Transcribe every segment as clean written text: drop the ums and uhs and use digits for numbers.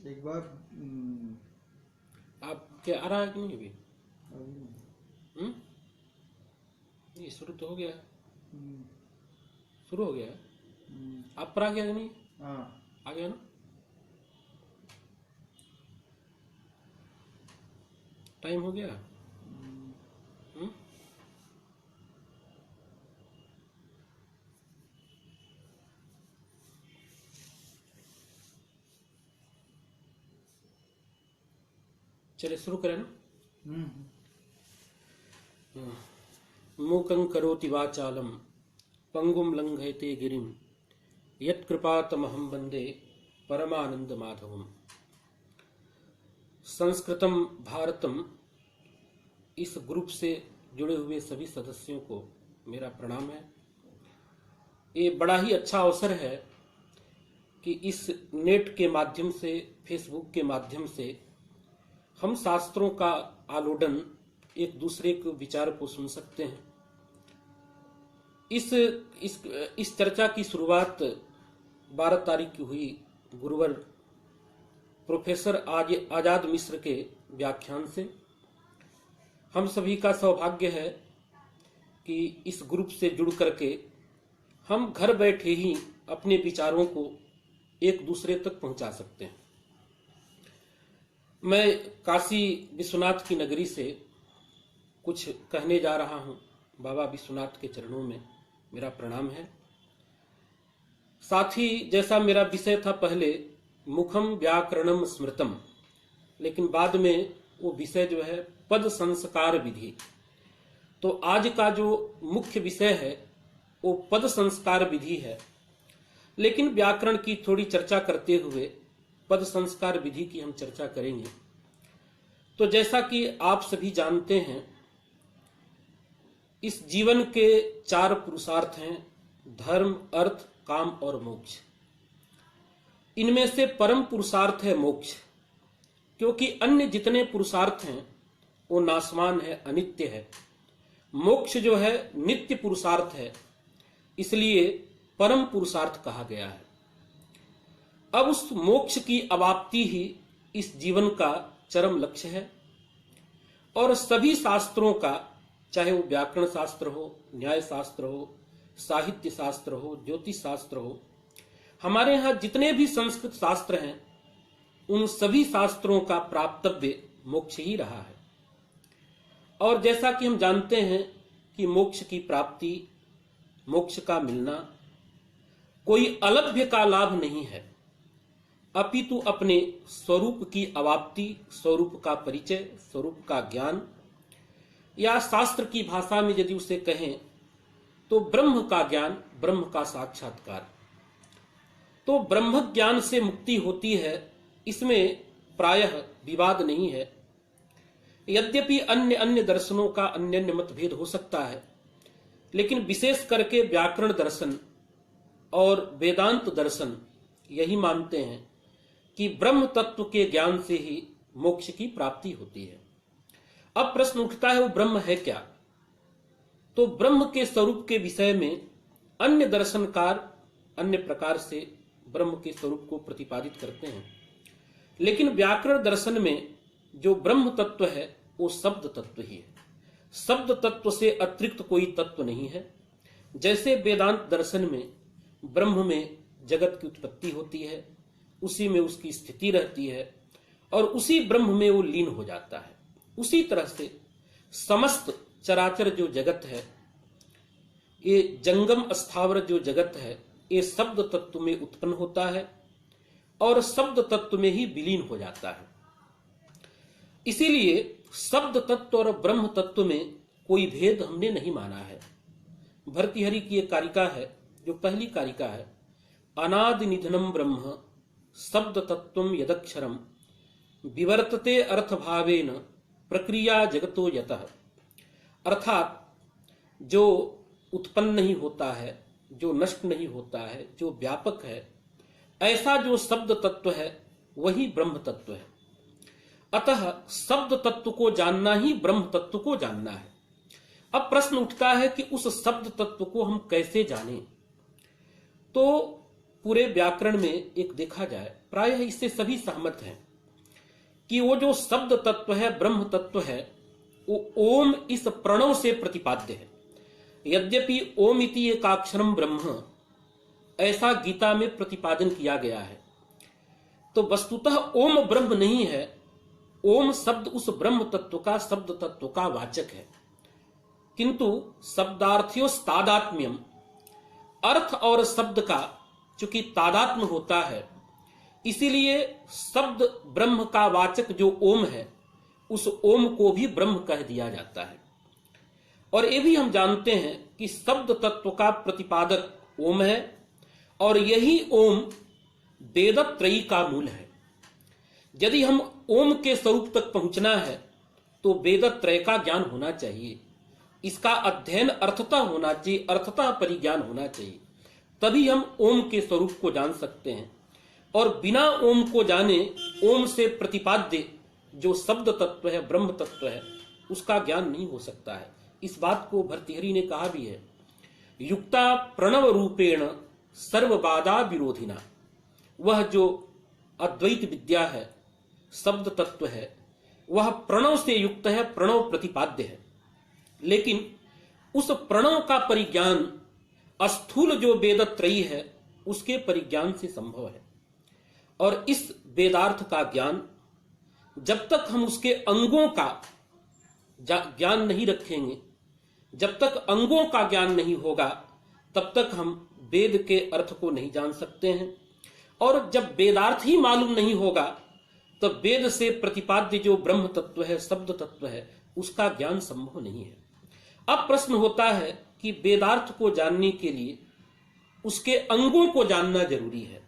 एक बार आप क्या आ रहा है कि नहीं अभी? अभी ये शुरू तो हो गया है, हम्म, शुरू हो गया है। हम्म, आप पर आ गया कि नहीं? हाँ आ गया ना? टाइम हो गया। हम्म? चलिए शुरू करें ना। हम्म, मूकं करोति वाचालं पंगुं लंघयते गिरिं यत्कृपातमहं वन्दे परमानंद माधवम। संस्कृतम भारतम इस ग्रुप से जुड़े हुए सभी सदस्यों को मेरा प्रणाम है। ये बड़ा ही अच्छा अवसर है कि इस नेट के माध्यम से, फेसबुक के माध्यम से हम शास्त्रों का आलोडन, एक दूसरे के विचार को सुन सकते हैं। इस चर्चा की शुरुआत 12 तारीख की हुई गुरुवर प्रोफेसर आजाद मिश्र के व्याख्यान से। हम सभी का सौभाग्य है कि इस ग्रुप से जुड़ करके हम घर बैठे ही अपने विचारों को एक दूसरे तक पहुंचा सकते हैं। मैं काशी विश्वनाथ की नगरी से कुछ कहने जा रहा हूं। बाबा विश्वनाथ के चरणों में मेरा प्रणाम है। साथ ही जैसा मेरा विषय था पहले मुखम व्याकरणम स्मृतम, लेकिन बाद में वो विषय जो है पद संस्कार विधि। तो आज का जो मुख्य विषय है वो पद संस्कार विधि है, लेकिन व्याकरण की थोड़ी चर्चा करते हुए पद संस्कार विधि की हम चर्चा करेंगे। तो जैसा कि आप सभी जानते हैं, इस जीवन के 4 पुरुषार्थ हैं, धर्म, अर्थ, काम और मोक्ष। इनमें से परम पुरुषार्थ है मोक्ष, क्योंकि अन्य जितने पुरुषार्थ हैं वो नाशवान है, अनित्य है। मोक्ष जो है नित्य पुरुषार्थ है, इसलिए परम पुरुषार्थ कहा गया है। अब उस मोक्ष की अवाप्ति ही इस जीवन का चरम लक्ष्य है। और सभी शास्त्रों का, चाहे वो व्याकरण शास्त्र हो, न्याय शास्त्र हो, साहित्य शास्त्र हो, ज्योतिष शास्त्र हो, हमारे यहाँ जितने भी संस्कृत शास्त्र हैं, उन सभी शास्त्रों का प्राप्तव्य मोक्ष ही रहा है। और जैसा कि हम जानते हैं कि मोक्ष की प्राप्ति, मोक्ष का मिलना कोई अलभ्य का लाभ नहीं है, अपितु अपने स्वरूप की अवाप्ति, स्वरूप का परिचय, स्वरूप का ज्ञान, या शास्त्र की भाषा में यदि उसे कहें तो ब्रह्म का ज्ञान, ब्रह्म का साक्षात्कार। तो ब्रह्म ज्ञान से मुक्ति होती है, इसमें प्रायः विवाद नहीं है। यद्यपि अन्य अन्य दर्शनों का अन्य अन्य मतभेद हो सकता है, लेकिन विशेष करके व्याकरण दर्शन और वेदांत दर्शन यही मानते हैं कि ब्रह्म तत्व के ज्ञान से ही मोक्ष की प्राप्ति होती है। अब प्रश्न उठता है वो ब्रह्म है क्या? तो ब्रह्म के स्वरूप के विषय में अन्य दर्शनकार अन्य प्रकार से ब्रह्म के स्वरूप को प्रतिपादित करते हैं, लेकिन व्याकरण दर्शन में जो ब्रह्म तत्व है वो शब्द तत्व ही है। शब्द तत्व से अतिरिक्त कोई तत्व नहीं है। जैसे वेदांत दर्शन में ब्रह्म में जगत की उत्पत्ति होती है, उसी में उसकी स्थिति रहती है और उसी ब्रह्म में वो लीन हो जाता है, उसी तरह से समस्त चराचर जो जगत है, ये जंगम स्थावर जो जगत है, ये शब्द तत्व में उत्पन्न होता है और शब्द तत्व में ही विलीन हो जाता है। इसीलिए शब्द तत्व और ब्रह्म तत्व में कोई भेद हमने नहीं माना है। भर्तृहरि की एक कारिका है, जो पहली कारिका है, अनादि निधनम ब्रह्म शब्द तत्वम यदक्षरम विवर्तते अर्थ भावेन प्रक्रिया जगतो यतः। अर्थात जो उत्पन्न नहीं होता है, जो नष्ट नहीं होता है, जो व्यापक है, ऐसा जो शब्द तत्व है वही ब्रह्म तत्व है। अतः शब्द तत्व को जानना ही ब्रह्म तत्व को जानना है। अब प्रश्न उठता है कि उस शब्द तत्व को हम कैसे जानें? तो पूरे व्याकरण में एक देखा जाए, प्रायः इससे सभी सहमत हैं कि वो जो शब्द तत्व है, ब्रह्म तत्व है, वो ओम इस प्रणव से प्रतिपाद्य है। यद्यपि ओम इति एकाक्षरम ब्रह्म ऐसा गीता में प्रतिपादन किया गया है, तो वस्तुतः ओम ब्रह्म नहीं है। ओम शब्द उस ब्रह्म तत्व का, शब्द तत्व का वाचक है, किंतु शब्दार्थियों तादात्म्यम, अर्थ और शब्द का चूंकि तादात्म्य होता है, इसीलिए शब्द ब्रह्म का वाचक जो ओम है, उस ओम को भी ब्रह्म कह दिया जाता है। और ये भी हम जानते हैं कि शब्द तत्व का प्रतिपादक ओम है, और यही ओम वेदत्रयी का मूल है। यदि हम ओम के स्वरूप तक पहुंचना है तो वेदत्रय का ज्ञान होना चाहिए, इसका अध्ययन अर्थतः होना चाहिए, अर्थतः परिज्ञान होना चाहिए, तभी हम ओम के स्वरूप को जान सकते हैं। और बिना ओम को जाने ओम से प्रतिपाद्य जो शब्द तत्व है, ब्रह्म तत्व है, उसका ज्ञान नहीं हो सकता है। इस बात को भर्तृहरि ने कहा भी है, युक्ता प्रणव रूपेण सर्वबाधा विरोधिना। वह जो अद्वैत विद्या है, शब्द तत्व है, वह प्रणव से युक्त है, प्रणव प्रतिपाद्य है, लेकिन उस प्रणव का परिज्ञान स्थूल जो वेदत्रयी है उसके परिज्ञान से संभव है। और इस वेदार्थ का ज्ञान जब तक हम उसके अंगों का ज्ञान नहीं रखेंगे, जब तक अंगों का ज्ञान नहीं होगा, तब तक हम वेद के अर्थ को नहीं जान सकते हैं। और जब वेदार्थ ही मालूम नहीं होगा, तब वेद से प्रतिपाद्य जो ब्रह्म तत्व है, शब्द तत्व है, उसका ज्ञान संभव नहीं है। अब प्रश्न होता है कि वेदार्थ को जानने के लिए उसके अंगों को जानना जरूरी है।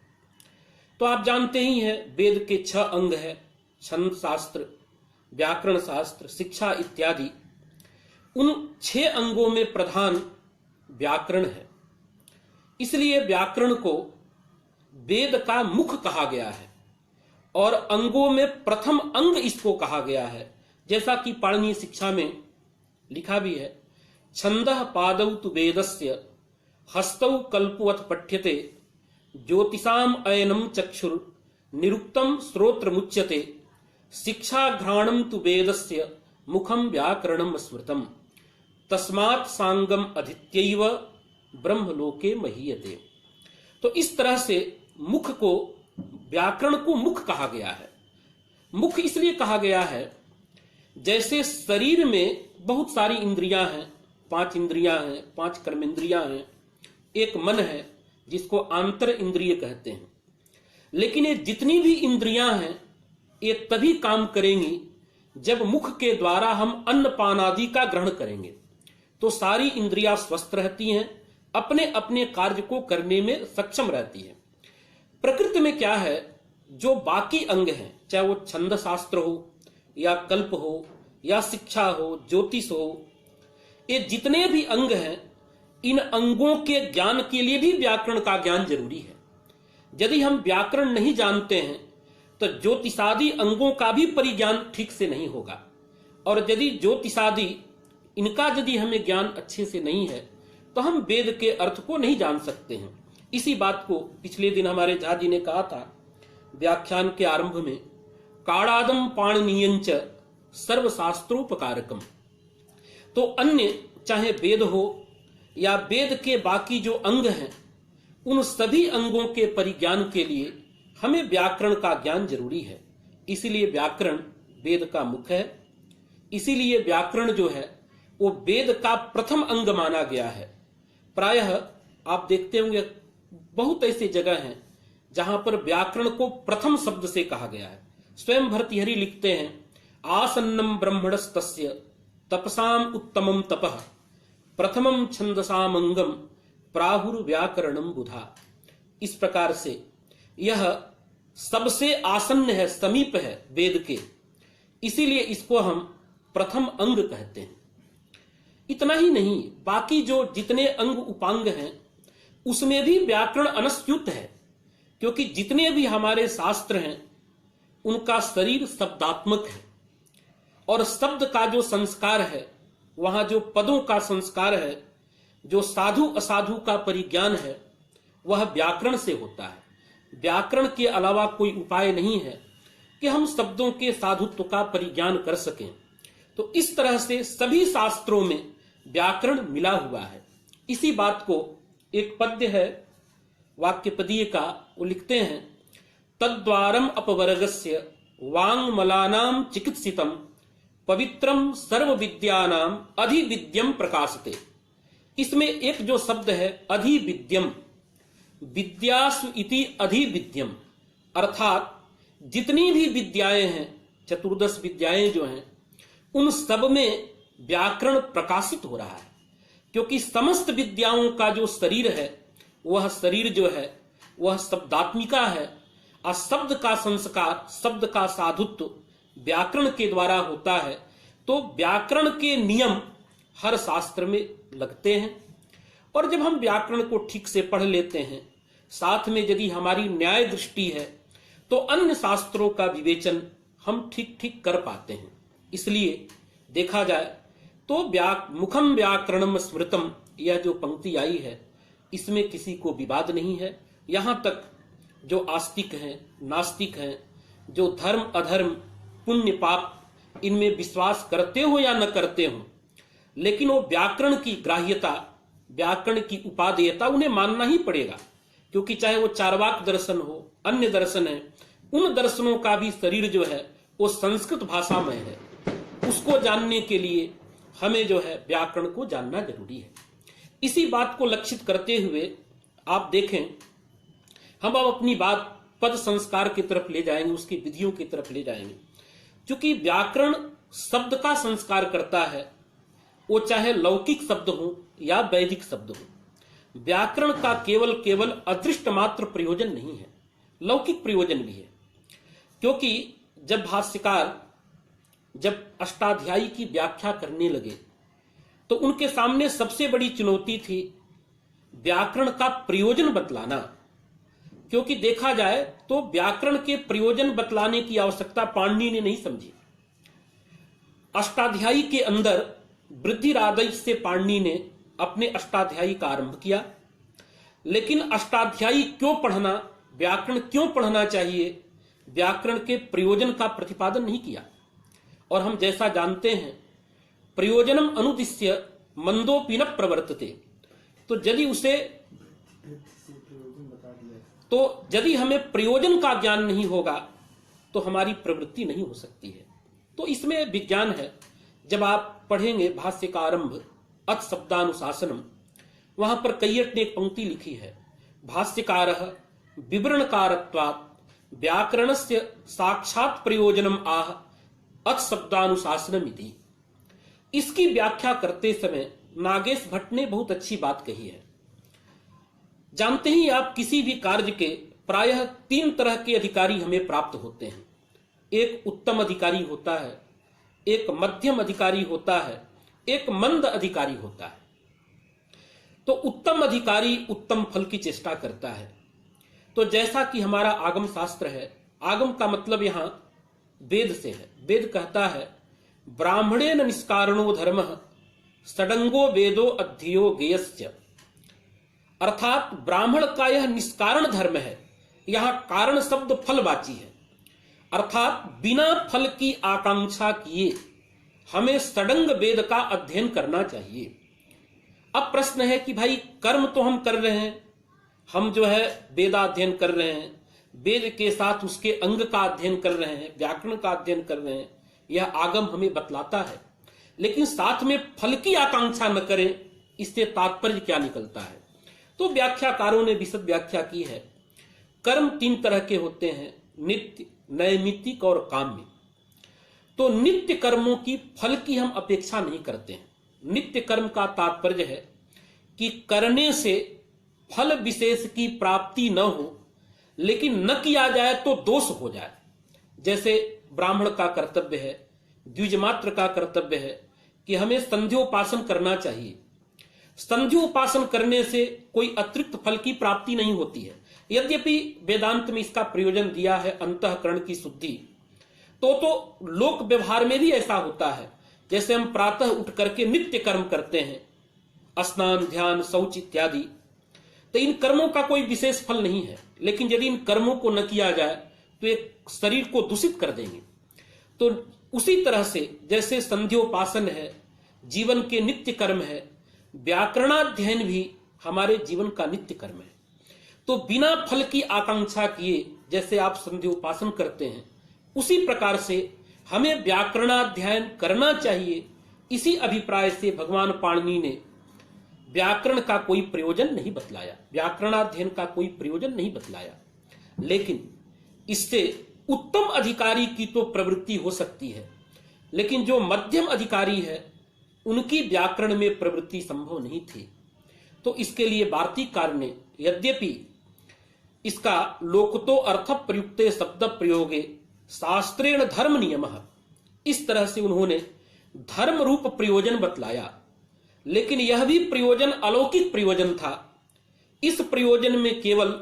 तो आप जानते ही हैं, वेद के 6 अंग है, छंद शास्त्र, व्याकरण शास्त्र, शिक्षा इत्यादि। उन 6 अंगों में प्रधान व्याकरण है, इसलिए व्याकरण को वेद का मुख कहा गया है और अंगों में प्रथम अंग इसको कहा गया है। जैसा कि पाणिनीय शिक्षा में लिखा भी है, छंदः पादौ तु वेदस्य हस्तौ कल्पवत् पठ्यते ज्योतिषाम अयनम चक्षुर निरुक्तम श्रोत्र मुच्यते शिक्षा घ्राणम तु वेदस्य मुखम व्याकरणम स्मृतम तस्मात् सांगम अधीत्यैव ब्रह्मलोके महीयते। तो इस तरह से मुख को, व्याकरण को मुख कहा गया है। मुख इसलिए कहा गया है, जैसे शरीर में बहुत सारी इंद्रियां हैं, 5 इंद्रियां हैं, 5 कर्मेंद्रियां हैं, एक मन है जिसको आंतर इंद्रिय कहते हैं। लेकिन ये जितनी भी इंद्रियां हैं, ये तभी काम करेंगी जब मुख के द्वारा हम अन्न पान आदि का ग्रहण करेंगे। तो सारी इंद्रियां स्वस्थ रहती हैं, अपने अपने कार्य को करने में सक्षम रहती है। प्रकृति में क्या है, जो बाकी अंग हैं, चाहे वो छंद शास्त्र हो या कल्प हो या शिक्षा हो, ज्योतिष हो, ये जितने भी अंग हैं, इन अंगों के ज्ञान के लिए भी व्याकरण का ज्ञान जरूरी है। यदि हम व्याकरण नहीं जानते हैं तो ज्योतिषादि अंगों का भी परिज्ञान ठीक से नहीं होगा। और यदि ज्योतिषादि इनका यदि हमें ज्ञान अच्छे से नहीं है तो हम वेद के अर्थ को नहीं जान सकते हैं। इसी बात को पिछले दिन हमारे झा जी ने कहा था व्याख्यान के आरंभ में, काड़ादम पाणिनीयंच सर्वशास्त्रोपकारकम। तो अन्य चाहे वेद हो या वेद के बाकी जो अंग हैं, उन सभी अंगों के परिज्ञान के लिए हमें व्याकरण का ज्ञान जरूरी है। इसीलिए व्याकरण वेद का मुख है, इसीलिए व्याकरण जो है वो वेद का प्रथम अंग माना गया है। प्रायः आप देखते होंगे बहुत ऐसे जगह हैं जहां पर व्याकरण को प्रथम शब्द से कहा गया है। स्वयं भर्तृहरि लिखते हैं, आसन्नम ब्रह्मणस्तस्य तपसाम उत्तमम तपः प्रथमम छंदसाम अंगम प्राहुर्व्याकरणम बुधा। इस प्रकार से यह सबसे आसन्न है, समीप है वेद के, इसीलिए इसको हम प्रथम अंग कहते हैं। इतना ही नहीं, बाकी जो जितने अंग उपांग हैं उसमें भी व्याकरण अनस्यूत है, क्योंकि जितने भी हमारे शास्त्र हैं उनका शरीर शब्दात्मक है और शब्द का जो संस्कार है, वहां जो पदों का संस्कार है, जो साधु असाधु का परिज्ञान है, वह व्याकरण से होता है। व्याकरण के अलावा कोई उपाय नहीं है कि हम शब्दों के साधुत्व का परिज्ञान कर सकें। तो इस तरह से सभी शास्त्रों में व्याकरण मिला हुआ है। इसी बात को एक पद्य है वाक्यपदीय का, वो लिखते हैं, तद्वारम अपवर्गस्य वांगमलानाम चिकित्सितम पवित्रम सर्व विद्यानाम अधिविद्यम प्रकाशते। इसमें एक जो शब्द है अधिविद्यम, विद्यासु इति अधिविद्यम, अर्थात जितनी भी विद्याएं हैं, चतुर्दश विद्याएं जो हैं, उन सब में व्याकरण प्रकाशित हो रहा है। क्योंकि समस्त विद्याओं का जो शरीर है, वह शरीर जो है वह शब्दात्मिका है, और शब्द का संस्कार, शब्द का साधुत्व व्याकरण के द्वारा होता है। तो व्याकरण के नियम हर शास्त्र में लगते हैं, और जब हम व्याकरण को ठीक से पढ़ लेते हैं, साथ में यदि हमारी न्याय दृष्टि है, तो अन्य शास्त्रों का विवेचन हम ठीक ठीक कर पाते हैं। इसलिए देखा जाए तो मुखम व्याकरणम स्मृतम, यह जो पंक्ति आई है, इसमें किसी को विवाद नहीं है। यहां तक जो आस्तिक हैं, नास्तिक हैं, जो धर्म अधर्म पुण्य पाप इनमें विश्वास करते हो या न करते हो, लेकिन वो व्याकरण की ग्राह्यता, व्याकरण की उपादेयता उन्हें मानना ही पड़ेगा। क्योंकि चाहे वो चार्वाक दर्शन हो, अन्य दर्शन है, उन दर्शनों का भी शरीर जो है वो संस्कृत भाषा में है। उसको जानने के लिए हमें जो है व्याकरण को जानना जरूरी है। इसी बात को लक्षित करते हुए आप देखें, हम अब अपनी बात पद संस्कार की तरफ ले जाएंगे, उसकी विधियों की तरफ ले जाएंगे। क्योंकि व्याकरण शब्द का संस्कार करता है, वो चाहे लौकिक शब्द हो या वैदिक शब्द हो। व्याकरण का केवल अदृष्ट मात्र प्रयोजन नहीं है, लौकिक प्रयोजन भी है। क्योंकि जब भाष्यकार जब अष्टाध्यायी की व्याख्या करने लगे, तो उनके सामने सबसे बड़ी चुनौती थी व्याकरण का प्रयोजन बतलाना। क्योंकि देखा जाए तो व्याकरण के प्रयोजन बतलाने की आवश्यकता पाणिनि ने नहीं समझी। अष्टाध्यायी के अंदर वृद्धिरादय से पाणिनि ने अपने अष्टाध्यायी का आरंभ किया, लेकिन अष्टाध्यायी क्यों पढ़ना, व्याकरण क्यों पढ़ना चाहिए, व्याकरण के प्रयोजन का प्रतिपादन नहीं किया। और हम जैसा जानते हैं, प्रयोजनम अनुदिश्य मंदोपि न प्रवर्तते। तो यदि हमें प्रयोजन का ज्ञान नहीं होगा तो हमारी प्रवृत्ति नहीं हो सकती है। तो इसमें विज्ञान है। जब आप पढ़ेंगे भाष्य का आरंभ अथ शब्दानुशासनम, वहां पर कैयट ने एक पंक्ति लिखी है, भाष्यकारः विवरणकारत्वात् व्याकरणस्य साक्षात प्रयोजनम आह अथ शब्दानुशासनम इति। इसकी व्याख्या करते समय नागेश भट्ट ने बहुत अच्छी बात कही है। जानते ही आप, किसी भी कार्य के प्रायः 3 तरह के अधिकारी हमें प्राप्त होते हैं। एक उत्तम अधिकारी होता है, एक मध्यम अधिकारी होता है, एक मंद अधिकारी होता है। तो उत्तम अधिकारी उत्तम फल की चेष्टा करता है। तो जैसा कि हमारा आगम शास्त्र है, आगम का मतलब यहां वेद से है। वेद कहता है ब्राह्मणेन निष्कारणो धर्मः षडंगो वेदो अध्ययो गेयस्य, अर्थात ब्राह्मण का यह निष्कारण धर्म है। यहां कारण शब्द फलवाची है, अर्थात बिना फल की आकांक्षा किए हमें षडंग वेद का अध्ययन करना चाहिए। अब प्रश्न है कि भाई कर्म तो हम कर रहे हैं, हम जो है वेदाध्ययन कर रहे हैं, वेद के साथ उसके अंग का अध्ययन कर रहे हैं, व्याकरण का अध्ययन कर रहे हैं, यह आगम हमें बतलाता है। लेकिन साथ में फल की आकांक्षा न करें, इससे तात्पर्य क्या निकलता है? तो व्याख्याकारों ने विशद व्याख्या की है। कर्म 3 तरह के होते हैं, नित्य, नैमित्तिक और काम्य। तो नित्य कर्मों की फल की हम अपेक्षा नहीं करते हैं। नित्य कर्म का तात्पर्य है कि करने से फल विशेष की प्राप्ति न हो, लेकिन न किया जाए तो दोष हो जाए। जैसे ब्राह्मण का कर्तव्य है, द्विजमात्र का कर्तव्य है कि हमें संध्योपासन करना चाहिए। संध्योपासन करने से कोई अतिरिक्त फल की प्राप्ति नहीं होती है। यद्यपि वेदांत में इसका प्रयोजन दिया है अंतःकरण की शुद्धि, तो लोक व्यवहार में भी ऐसा होता है। जैसे हम प्रातः उठ करके नित्य कर्म करते हैं, स्नान, ध्यान, शौच इत्यादि, तो इन कर्मों का कोई विशेष फल नहीं है, लेकिन यदि इन कर्मों को न किया जाए तो एक शरीर को दूषित कर देंगे। तो उसी तरह से जैसे संध्योपासन है, जीवन के नित्य कर्म है, व्याकरणाध्ययन भी हमारे जीवन का नित्य कर्म है। तो बिना फल की आकांक्षा किए जैसे आप संध्योपासन करते हैं, उसी प्रकार से हमें व्याकरणाध्ययन करना चाहिए। इसी अभिप्राय से भगवान पाणिनि ने व्याकरण का कोई प्रयोजन नहीं बतलाया, व्याकरणाध्ययन का कोई प्रयोजन नहीं बतलाया, लेकिन इससे उत्तम अधिकारी की तो प्रवृत्ति हो सकती है, लेकिन जो मध्यम अधिकारी है उनकी व्याकरण में प्रवृत्ति संभव नहीं थी। तो इसके लिए वार्तिककार ने यद्यपि इसका लोकतो अर्थ प्रयुक्ते शब्द प्रयोगे शास्त्रेण धर्म नियमः, इस तरह से उन्होंने धर्म रूप प्रयोजन बतलाया, लेकिन यह भी प्रयोजन अलौकिक प्रयोजन था। इस प्रयोजन में केवल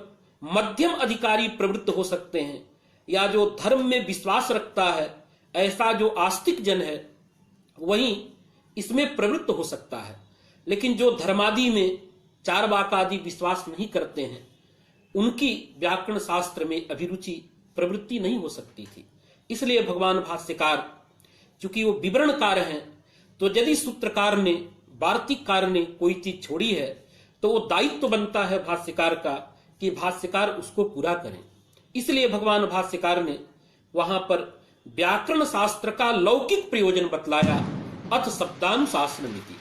मध्यम अधिकारी प्रवृत्त हो सकते हैं, या जो धर्म में विश्वास रखता है ऐसा जो आस्तिक जन है वही इसमें प्रवृत्त हो सकता है। लेकिन जो धर्मादि में चारवाक आदि विश्वास नहीं करते हैं उनकी व्याकरण शास्त्र में अभिरुचि प्रवृत्ति नहीं हो सकती थी। इसलिए भगवान भाष्यकार चूंकि वो विवरणकार हैं, तो यदि सूत्रकार ने वार्तिककार ने कोई चीज छोड़ी है तो वो दायित्व बनता है भाष्यकार का कि भाष्यकार उसको पूरा करें। इसलिए भगवान भाष्यकार ने वहां पर व्याकरण शास्त्र का लौकिक प्रयोजन बतलाया, अथ शब्दानुशासनम इति।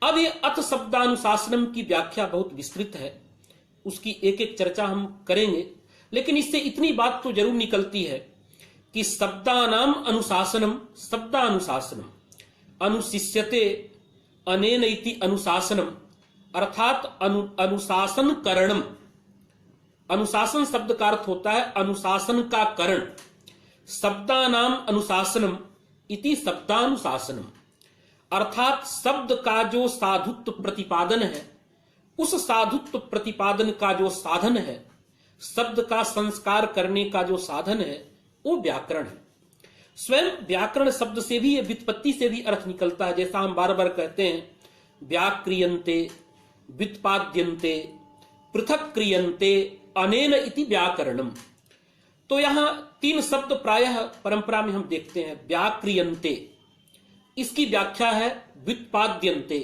अब ये अथ शब्दानुशासनम की व्याख्या बहुत विस्तृत है, उसकी एक एक चर्चा हम करेंगे, लेकिन इससे इतनी बात तो जरूर निकलती है कि शब्दानाम अनुशासनम शब्दानुशासनम अनुशिष्यते अनेन इति अनुशासनम, अर्थात अनुशासन करणम। अनुशासन शब्द का अर्थ होता है अनुशासन का करण। शब्दानाम अनुशासनम इति शब्दानुशासनम, अर्थात शब्द का जो साधुत्व प्रतिपादन है, उस साधुत्व प्रतिपादन का जो साधन है, शब्द का संस्कार करने का जो साधन है, वो व्याकरण है। स्वयं व्याकरण शब्द से भी, व्युत्पत्ति से भी अर्थ निकलता है। जैसा हम बार बार कहते हैं व्याक्रियन्ते, व्युत्पाद्यन्ते, पृथक क्रियन्ते अनेन इति व्याकरणम। तो यहां तीन शब्द प्रायः परंपरा में हम देखते हैं। व्याक्रियन्ते, इसकी व्याख्या है व्युत्पाद्यन्ते,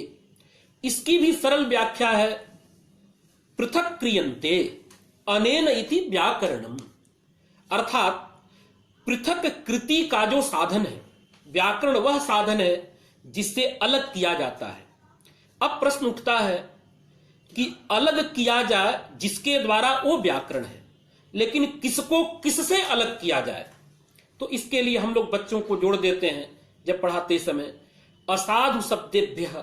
इसकी भी सरल व्याख्या है पृथक क्रियन्ते अनेन इति व्याकरणम, अर्थात पृथक कृति का जो साधन है। व्याकरण वह साधन है जिससे अलग किया जाता है। अब प्रश्न उठता है कि अलग किया जाए जिसके द्वारा वो व्याकरण है, लेकिन किसको किससे अलग किया जाए। तो इसके लिए हम लोग बच्चों को जोड़ देते हैं जब पढ़ाते समय, असाधु शब्देभ्यः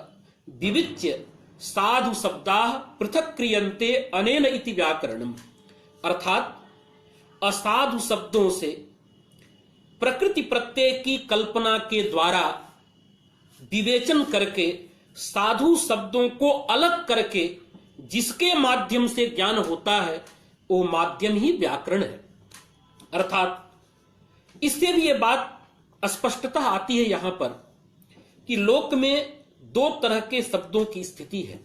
विविच्य साधु शब्दाः पृथक क्रियन्ते अनेन इति व्याकरणम, अर्थात असाधु शब्दों से प्रकृति प्रत्यय की कल्पना के द्वारा विवेचन करके साधु शब्दों को अलग करके जिसके माध्यम से ज्ञान होता है वो माध्यम ही व्याकरण है। अर्थात इससे भी ये बात स्पष्टता आती है यहां पर कि लोक में दो तरह के शब्दों की स्थिति है।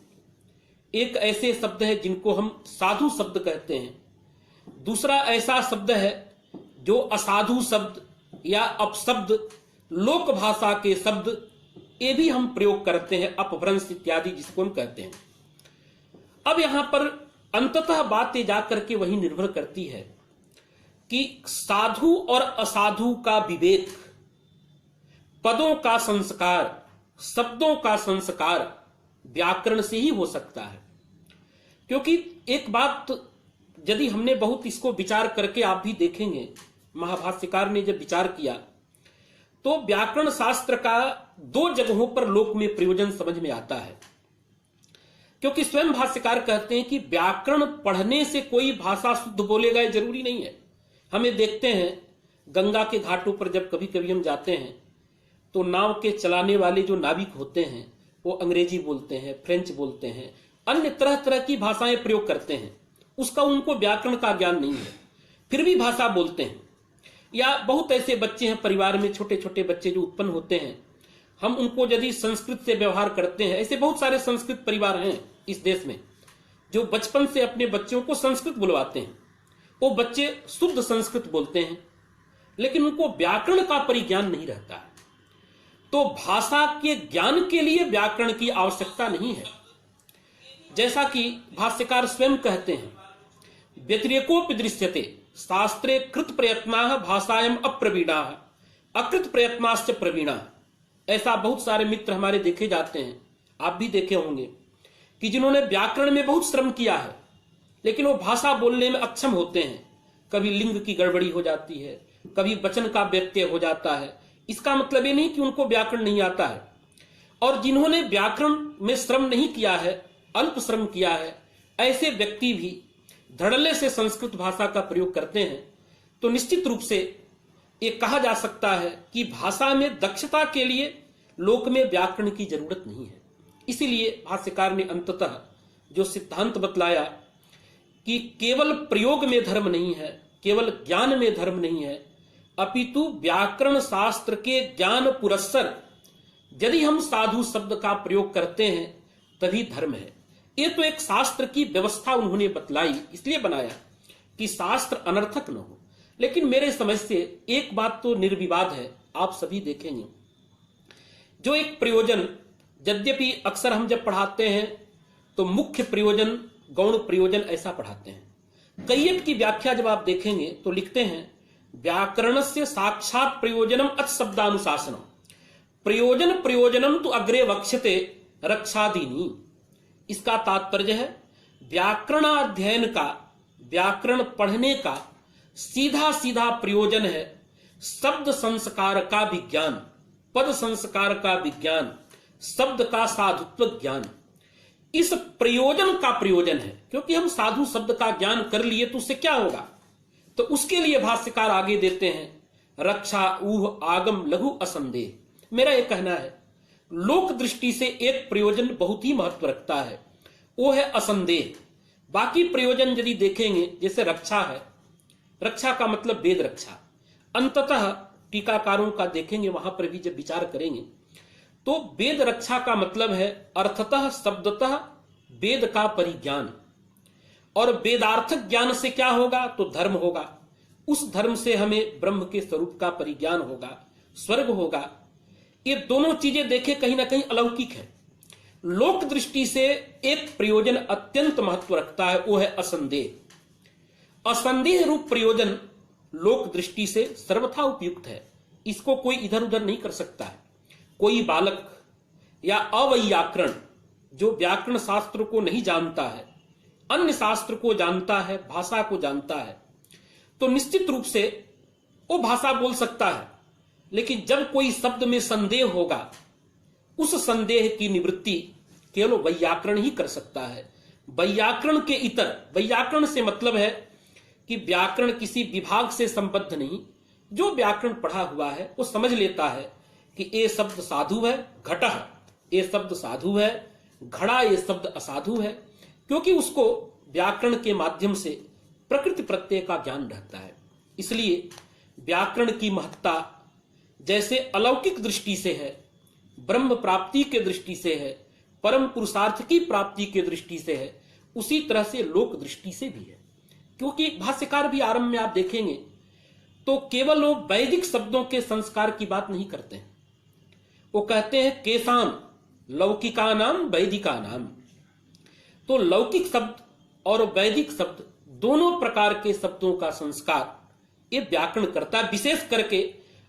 एक ऐसे शब्द है जिनको हम साधु शब्द कहते हैं, दूसरा ऐसा शब्द है जो असाधु शब्द या अपशब्द, लोक भाषा के शब्द, ये भी हम प्रयोग करते हैं, अपभ्रंश इत्यादि जिसको हम कहते हैं। अब यहां पर अंततः बात ये जाकर के वही निर्भर करती है कि साधु और असाधु का विवेक, पदों का संस्कार, शब्दों का संस्कार व्याकरण से ही हो सकता है। क्योंकि एक बात यदि हमने बहुत इसको विचार करके, आप भी देखेंगे महाभाष्यकार ने जब विचार किया तो व्याकरण शास्त्र का दो जगहों पर लोक में प्रयोजन समझ में आता है। क्योंकि स्वयं भाष्यकार कहते हैं कि व्याकरण पढ़ने से कोई भाषा शुद्ध बोलेगा ये जरूरी नहीं है। हमें देखते हैं गंगा के घाटों पर जब कभी कभी हम जाते हैं तो नाव के चलाने वाले जो नाविक होते हैं वो अंग्रेजी बोलते हैं, फ्रेंच बोलते हैं, अन्य तरह तरह की भाषाएं प्रयोग करते हैं। उसका उनको व्याकरण का ज्ञान नहीं है, फिर भी भाषा बोलते हैं। या बहुत ऐसे बच्चे हैं परिवार में, छोटे छोटे बच्चे जो उत्पन्न होते हैं, हम उनको यदि संस्कृत से व्यवहार करते हैं, ऐसे बहुत सारे संस्कृत परिवार हैं इस देश में, जो बचपन से अपने बच्चों को संस्कृत बुलवाते हैं, वो बच्चे शुद्ध संस्कृत बोलते हैं, लेकिन उनको व्याकरण का परिज्ञान नहीं रहता है। तो भाषा के ज्ञान के लिए व्याकरण की आवश्यकता नहीं है। जैसा कि भाष्यकार स्वयं कहते हैं, व्यतिरेकोपि दृश्यते शास्त्रे कृत प्रयत्नाः भाषायाम अप्रवीणाः अकृत प्रयत्नाश्च प्रवीणाः। ऐसा बहुत सारे मित्र हमारे देखे जाते हैं, आप भी देखे होंगे, कि जिन्होंने व्याकरण में बहुत श्रम किया है, लेकिन वो भाषा बोलने में अक्षम होते हैं। कभी लिंग की गड़बड़ी हो जाती है, कभी वचन का व्यत्यय हो जाता है। इसका मतलब ये नहीं कि उनको व्याकरण नहीं आता है। और जिन्होंने व्याकरण में श्रम नहीं किया है, अल्प श्रम किया है, ऐसे व्यक्ति भी धड़ल्ले से संस्कृत भाषा का प्रयोग करते हैं, तो निश्चित रूप से ये कहा जा सकता है कि भाषा में दक्षता के लिए लोक में व्याकरण की जरूरत नहीं है। इसीलिए भाष्यकार ने अंततः जो सिद्धांत बतलाया कि केवल प्रयोग में धर्म नहीं है, केवल ज्ञान में धर्म नहीं है, अपितु व्याकरण शास्त्र के ज्ञान पुरस्सर यदि हम साधु शब्द का प्रयोग करते हैं तभी धर्म है। ये तो एक शास्त्र की व्यवस्था उन्होंने बतलाई, इसलिए बनाया कि शास्त्र अनर्थक न हो। लेकिन मेरे समझ से एक बात तो निर्विवाद है, आप सभी देखेंगे, जो एक प्रयोजन, यद्यपि अक्सर हम जब पढ़ाते हैं तो मुख्य प्रयोजन गौण प्रयोजन ऐसा पढ़ाते हैं। कैयट की व्याख्या जब आप देखेंगे तो लिखते हैं, व्याकरणस्य साक्षात प्रयोजनम अथ शब्दानुशासनम प्रयोजन प्रयोजनम तो अग्रे वक्ष्यते रक्षादीनी। इसका तात्पर्य है व्याकरणाध्ययन का, व्याकरण पढ़ने का सीधा सीधा प्रयोजन है शब्द संस्कार का विज्ञान, पद संस्कार का विज्ञान, शब्द का साधुत्व ज्ञान। इस प्रयोजन का प्रयोजन है, क्योंकि हम साधु शब्द का ज्ञान कर लिए तो उससे क्या होगा। तो उसके लिए भाष्यकार आगे देते हैं, रक्षा ऊह आगम लघु असंदेह। मेरा यह कहना है, लोक दृष्टि से एक प्रयोजन बहुत ही महत्व रखता है, वो है असंदेह। बाकी प्रयोजन यदि देखेंगे, जैसे रक्षा है, रक्षा का मतलब वेद रक्षा। अंततः टीकाकारों का देखेंगे, वहां पर भी जब विचार करेंगे तो वेद रक्षा का मतलब है अर्थतः शब्दतः वेद का परिज्ञान। और वेदार्थक ज्ञान से क्या होगा, तो धर्म होगा। उस धर्म से हमें ब्रह्म के स्वरूप का परिज्ञान होगा, स्वर्ग होगा। ये दोनों चीजें देखे कहीं ना कहीं अलौकिक है। लोक दृष्टि से एक प्रयोजन अत्यंत महत्व रखता है, वो है असंदेह। असंदेह रूप प्रयोजन लोक दृष्टि से सर्वथा उपयुक्त है, इसको कोई इधर उधर नहीं कर सकता है। कोई बालक या अवैयाकरण जो व्याकरण शास्त्र को नहीं जानता है, अन्य शास्त्र को जानता है, भाषा को जानता है, तो निश्चित रूप से वो भाषा बोल सकता है। लेकिन जब कोई शब्द में संदेह होगा, उस संदेह की निवृत्ति केवल वैयाकरण ही कर सकता है। वैयाकरण के इतर, वैयाकरण से मतलब है कि व्याकरण किसी विभाग से संबद्ध नहीं, जो व्याकरण पढ़ा हुआ है वो समझ लेता है कि ये शब्द साधु है घटः, ये शब्द साधु है घड़ा, ये शब्द असाधु है, क्योंकि उसको व्याकरण के माध्यम से प्रकृति प्रत्यय का ज्ञान रहता है। इसलिए व्याकरण की महत्ता जैसे अलौकिक दृष्टि से है, ब्रह्म प्राप्ति के दृष्टि से है, परम पुरुषार्थ की प्राप्ति के दृष्टि से है, उसी तरह से लोक दृष्टि से भी है। क्योंकि भाष्यकार भी आरंभ में आप देखेंगे तो केवल वो वैदिक शब्दों के संस्कार की बात नहीं करते हैं, वो कहते हैं केसाम लौकिका नाम वैदिका नाम। तो लौकिक शब्द और वैदिक शब्द दोनों प्रकार के शब्दों का संस्कार ये व्याकरण करता है। विशेष करके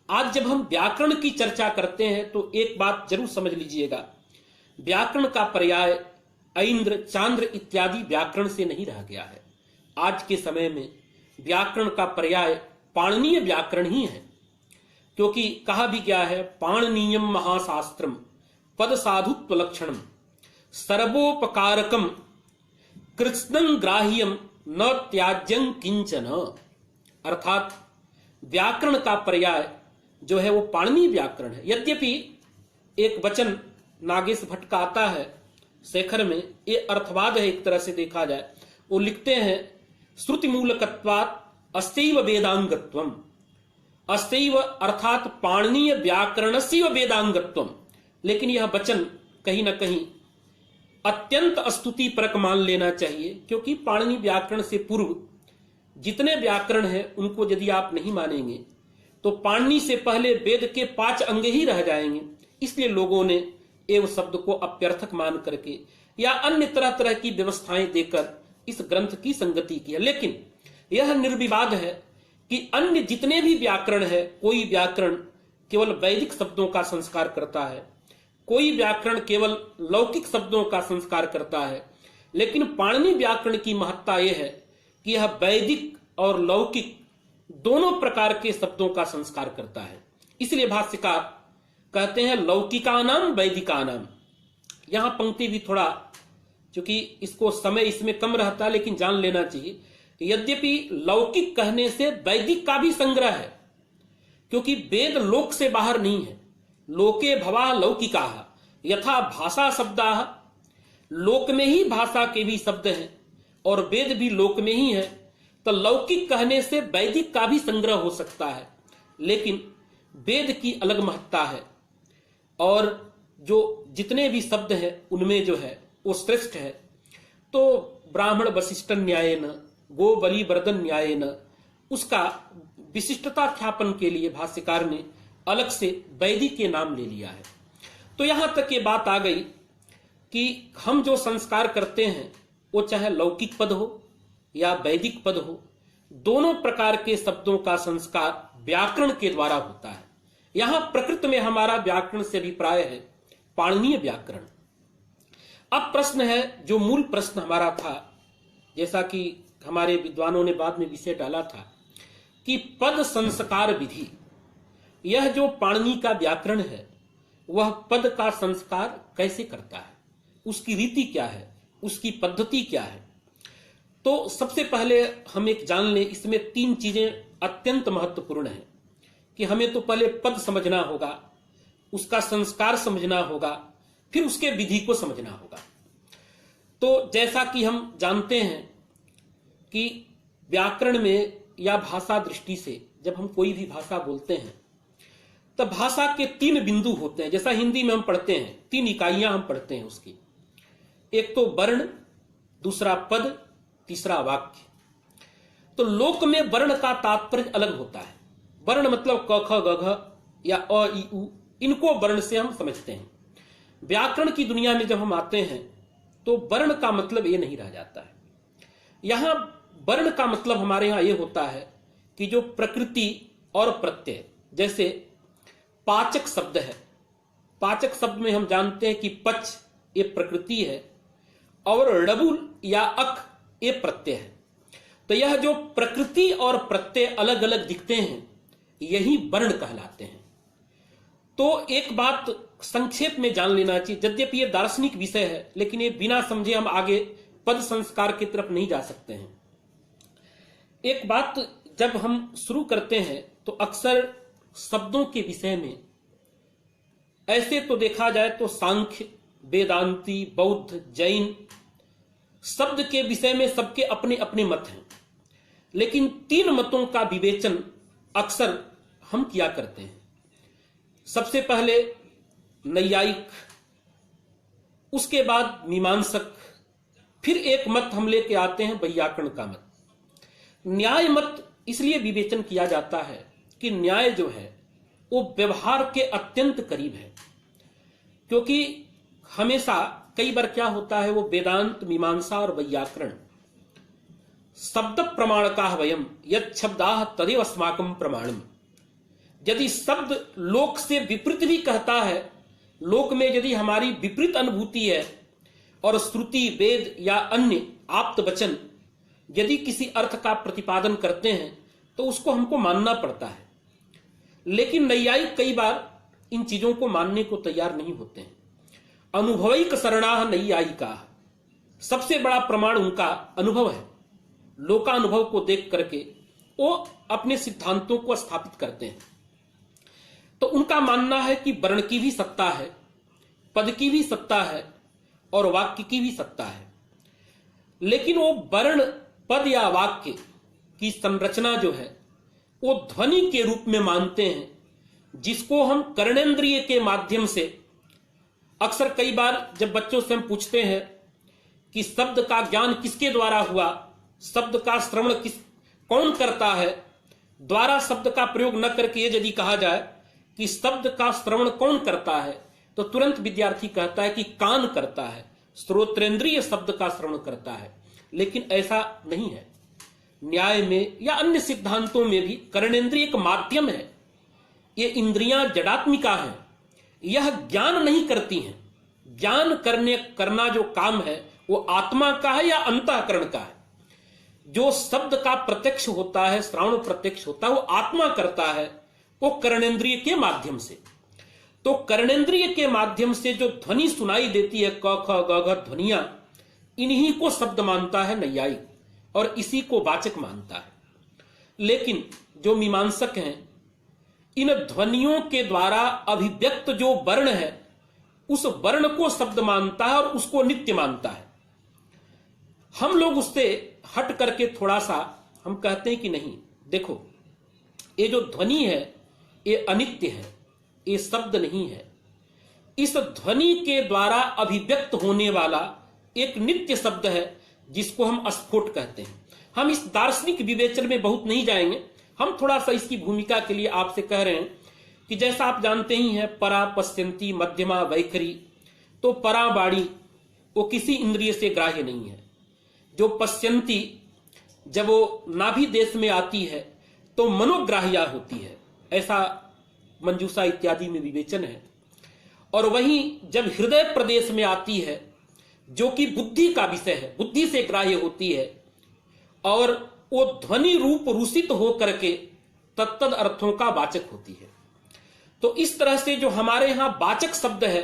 आज जब हम व्याकरण की चर्चा करते हैं तो एक बात जरूर समझ लीजिएगा, व्याकरण का पर्याय ऐन्द्र चांद्र इत्यादि व्याकरण से नहीं रह गया है। आज के समय में व्याकरण का पर्याय पाणनीय व्याकरण ही है, क्योंकि कहा भी गया है, पाणनीयम महाशास्त्रम पद साधुत्व लक्षणम सर्वोपकारकम कृत्स्नं ग्राह्यम न त्याज्यं किंचन। अर्थात व्याकरण का पर्याय जो है वो पाणनीय व्याकरण है। यद्यपि एक वचन नागेश भट्ट का आता है शेखर में, ये अर्थवाद है एक तरह से देखा जाए। वो लिखते हैं श्रुति मूलकत्वात् अस्यैव वेदांगत्वम। अस्यैव अर्थात पाणनीय व्याकरणस्य वेदांगत्वम। लेकिन यह वचन कहीं ना कहीं अत्यंत स्तुति परक मान लेना चाहिए, क्योंकि पाणिनि व्याकरण से पूर्व जितने व्याकरण हैं उनको यदि आप नहीं मानेंगे तो पाणिनि से पहले वेद के 5 अंग ही रह जाएंगे। इसलिए लोगों ने एव शब्द को अप्यर्थक मान करके या अन्य तरह तरह की व्यवस्थाएं देकर इस ग्रंथ की संगति की है। लेकिन यह निर्विवाद है कि अन्य जितने भी व्याकरण है, कोई व्याकरण केवल वैदिक शब्दों का संस्कार करता है, कोई व्याकरण केवल लौकिक शब्दों का संस्कार करता है, लेकिन पाणिनि व्याकरण की महत्ता यह है कि यह वैदिक और लौकिक दोनों प्रकार के शब्दों का संस्कार करता है। इसलिए भाष्यकार कहते हैं लौकिकानाम वैदिकानाम। यहां पंक्ति भी थोड़ा, क्योंकि इसको समय इसमें कम रहता है, लेकिन जान लेना चाहिए, यद्यपि लौकिक कहने से वैदिक का भी संग्रह है, क्योंकि वेद लोक से बाहर नहीं है। लोके भवा लौकिका यथा भाषा शब्दा, लोक में ही भाषा के भी शब्द हैं और वेद भी लोक में ही है। तो लौकिक कहने से वैदिक का भी संग्रह हो सकता है, लेकिन वेद की अलग महत्ता है और जो जितने भी शब्द हैं उनमें जो है वो श्रेष्ठ है। तो ब्राह्मण वशिष्ठ न्यायेन, गो बलि वर्धन न्यायेन, उसका विशिष्टता ख्यापन के लिए भाष्यकार ने अलग से वैदिक के नाम ले लिया है। तो यहां तक ये बात आ गई कि हम जो संस्कार करते हैं वो चाहे लौकिक पद हो या वैदिक पद हो, दोनों प्रकार के शब्दों का संस्कार व्याकरण के द्वारा होता है। यहां प्रकृति में हमारा व्याकरण से अभिप्राय है पाणिनीय व्याकरण। अब प्रश्न है, जो मूल प्रश्न हमारा था, जैसा कि हमारे विद्वानों ने बाद में विषय डाला था कि पद संस्कार विधि, यह जो पाणिनि का व्याकरण है वह पद का संस्कार कैसे करता है, उसकी रीति क्या है, उसकी पद्धति क्या है। तो सबसे पहले हम एक जान लें, इसमें 3 चीजें अत्यंत महत्वपूर्ण हैं कि हमें तो पहले पद समझना होगा, उसका संस्कार समझना होगा, फिर उसके विधि को समझना होगा। तो जैसा कि हम जानते हैं कि व्याकरण में या भाषा दृष्टि से जब हम कोई भी भाषा बोलते हैं तब भाषा के 3 बिंदु होते हैं। जैसा हिंदी में हम पढ़ते हैं 3 इकाइयां हम पढ़ते हैं उसकी, एक तो वर्ण, दूसरा पद, तीसरा वाक्य। तो लोक में वर्ण का तात्पर्य अलग होता है। वर्ण मतलब क ख ग घ या अ ई उ, इनको वर्ण से हम समझते हैं। व्याकरण की दुनिया में जब हम आते हैं तो वर्ण का मतलब ये नहीं रह जाता है। यहां वर्ण का मतलब हमारे यहां ये होता है कि जो प्रकृति और प्रत्यय, जैसे पाचक शब्द है, पाचक शब्द में हम जानते हैं कि पच ये प्रकृति है और ड़बुल या अक ये प्रत्यय है। तो यह जो प्रकृति और प्रत्यय अलग अलग दिखते हैं यही वर्ण कहलाते हैं। तो एक बात संक्षेप में जान लेना चाहिए, यद्यपि ये दार्शनिक विषय है, लेकिन ये बिना समझे हम आगे पद संस्कार की तरफ नहीं जा सकते हैं। एक बात जब हम शुरू करते हैं तो अक्सर शब्दों के विषय में, ऐसे तो देखा जाए तो सांख्य, वेदांती, बौद्ध, जैन, शब्द के विषय में सबके अपने अपने मत हैं, लेकिन 3 मतों का विवेचन अक्सर हम किया करते हैं। सबसे पहले नैयायिक, उसके बाद मीमांसक, फिर एक मत हम लेके आते हैं वैयाकरण का मत। न्याय मत इसलिए विवेचन किया जाता है कि न्याय जो है वो व्यवहार के अत्यंत करीब है, क्योंकि हमेशा कई बार क्या होता है, वो वेदांत, मीमांसा और वैयाकरण शब्द प्रमाण का वयम यद शब्दाः तदेव अस्माकं प्रमाणम। यदि शब्द लोक से विपरीत भी कहता है, लोक में यदि हमारी विपरीत अनुभूति है और श्रुति, वेद या अन्य आप्त वचन यदि किसी अर्थ का प्रतिपादन करते हैं तो उसको हमको मानना पड़ता है। लेकिन नैयायिक कई बार इन चीजों को मानने को तैयार नहीं होते हैं। अनुभवैक शरणाः नैयायिकाः, सबसे बड़ा प्रमाण उनका अनुभव है। लोकानुभव को देख करके वो अपने सिद्धांतों को स्थापित करते हैं। तो उनका मानना है कि वर्ण की भी सत्ता है, पद की भी सत्ता है और वाक्य की भी सत्ता है, लेकिन वो वर्ण, पद या वाक्य की संरचना जो है वो ध्वनि के रूप में मानते हैं, जिसको हम कर्णेंद्रिय के माध्यम से अक्सर कई बार जब बच्चों से हम पूछते हैं कि शब्द का ज्ञान किसके द्वारा हुआ, शब्द का श्रवण कौन करता है, द्वारा शब्द का प्रयोग न करके यदि कहा जाए कि शब्द का श्रवण कौन करता है, तो तुरंत विद्यार्थी कहता है कि कान करता है, श्रोत्रेंद्रिय शब्द का श्रवण करता है। लेकिन ऐसा नहीं है। न्याय में या अन्य सिद्धांतों में भी कर्णेंद्रिय एक माध्यम है। ये इंद्रियां जडात्मिका हैं, यह ज्ञान नहीं करती हैं। ज्ञान करना जो काम है वो आत्मा का है या अंतःकरण का है। जो शब्द का प्रत्यक्ष होता है, श्रवण प्रत्यक्ष होता है, वो आत्मा करता है, वो कर्णेंद्रिय के माध्यम से। तो कर्णेंद्रिय के माध्यम से जो ध्वनि सुनाई देती है, क ख ग घ ध्वनियां, इन्हीं को शब्द मानता है नैयायिक और इसी को वाचक मानता है। लेकिन जो मीमांसक हैं, इन ध्वनियों के द्वारा अभिव्यक्त जो वर्ण है, उस वर्ण को शब्द मानता है और उसको नित्य मानता है। हम लोग उससे हट करके थोड़ा सा हम कहते हैं कि नहीं, देखो ये जो ध्वनि है ये अनित्य है, ये शब्द नहीं है। इस ध्वनि के द्वारा अभिव्यक्त होने वाला एक नित्य शब्द है जिसको हम स्फोट कहते हैं। हम इस दार्शनिक विवेचन में बहुत नहीं जाएंगे, हम थोड़ा सा इसकी भूमिका के लिए आपसे कह रहे हैं कि जैसा आप जानते ही हैं, परा पश्यंती मध्यमा वैखरी, तो परा वाणी वो किसी इंद्रिय से ग्राह्य नहीं है। जो पश्यंती जब वो नाभि देश में आती है तो मनोग्राह्या होती है, ऐसा मंजूषा इत्यादि में विवेचन है। और वहीं जब हृदय प्रदेश में आती है जो कि बुद्धि का विषय है, बुद्धि से ग्राह्य होती है, और वो ध्वनि रूप रूसित हो करके तत्तद अर्थों का वाचक होती है। तो इस तरह से जो हमारे यहां वाचक शब्द है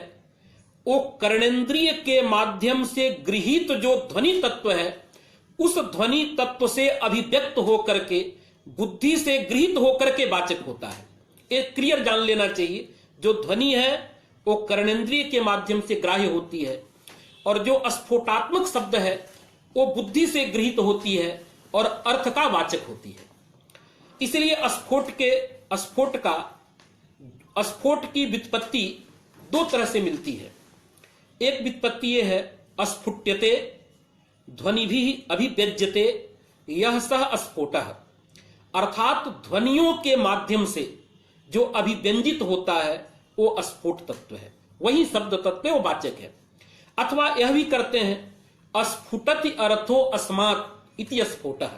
वो कर्णेंद्रिय के माध्यम से गृहीत जो ध्वनि तत्व है, उस ध्वनि तत्व से अभिव्यक्त होकर के बुद्धि से गृहीत होकर के वाचक होता है। एक क्लियर जान लेना चाहिए, जो ध्वनि है वो कर्णेंद्रिय के माध्यम से ग्राह्य होती है और जो स्फोटात्मक शब्द है वो बुद्धि से गृहीत होती है और अर्थ का वाचक होती है। इसलिए स्फोट की व्युत्पत्ति दो तरह से मिलती है। एक व्युत्पत्ति यह है स्फुट्यते ध्वनि भी अभिव्यज्यते यह सह स्फोटः, अर्थात ध्वनियों के माध्यम से जो अभिव्यंजित होता है वो स्फोट तत्व है, वही शब्द तत्व वो वाचक है। अथवा यह भी करते हैं स्फुटति अर्थो अस्मात् इति स्फोटः,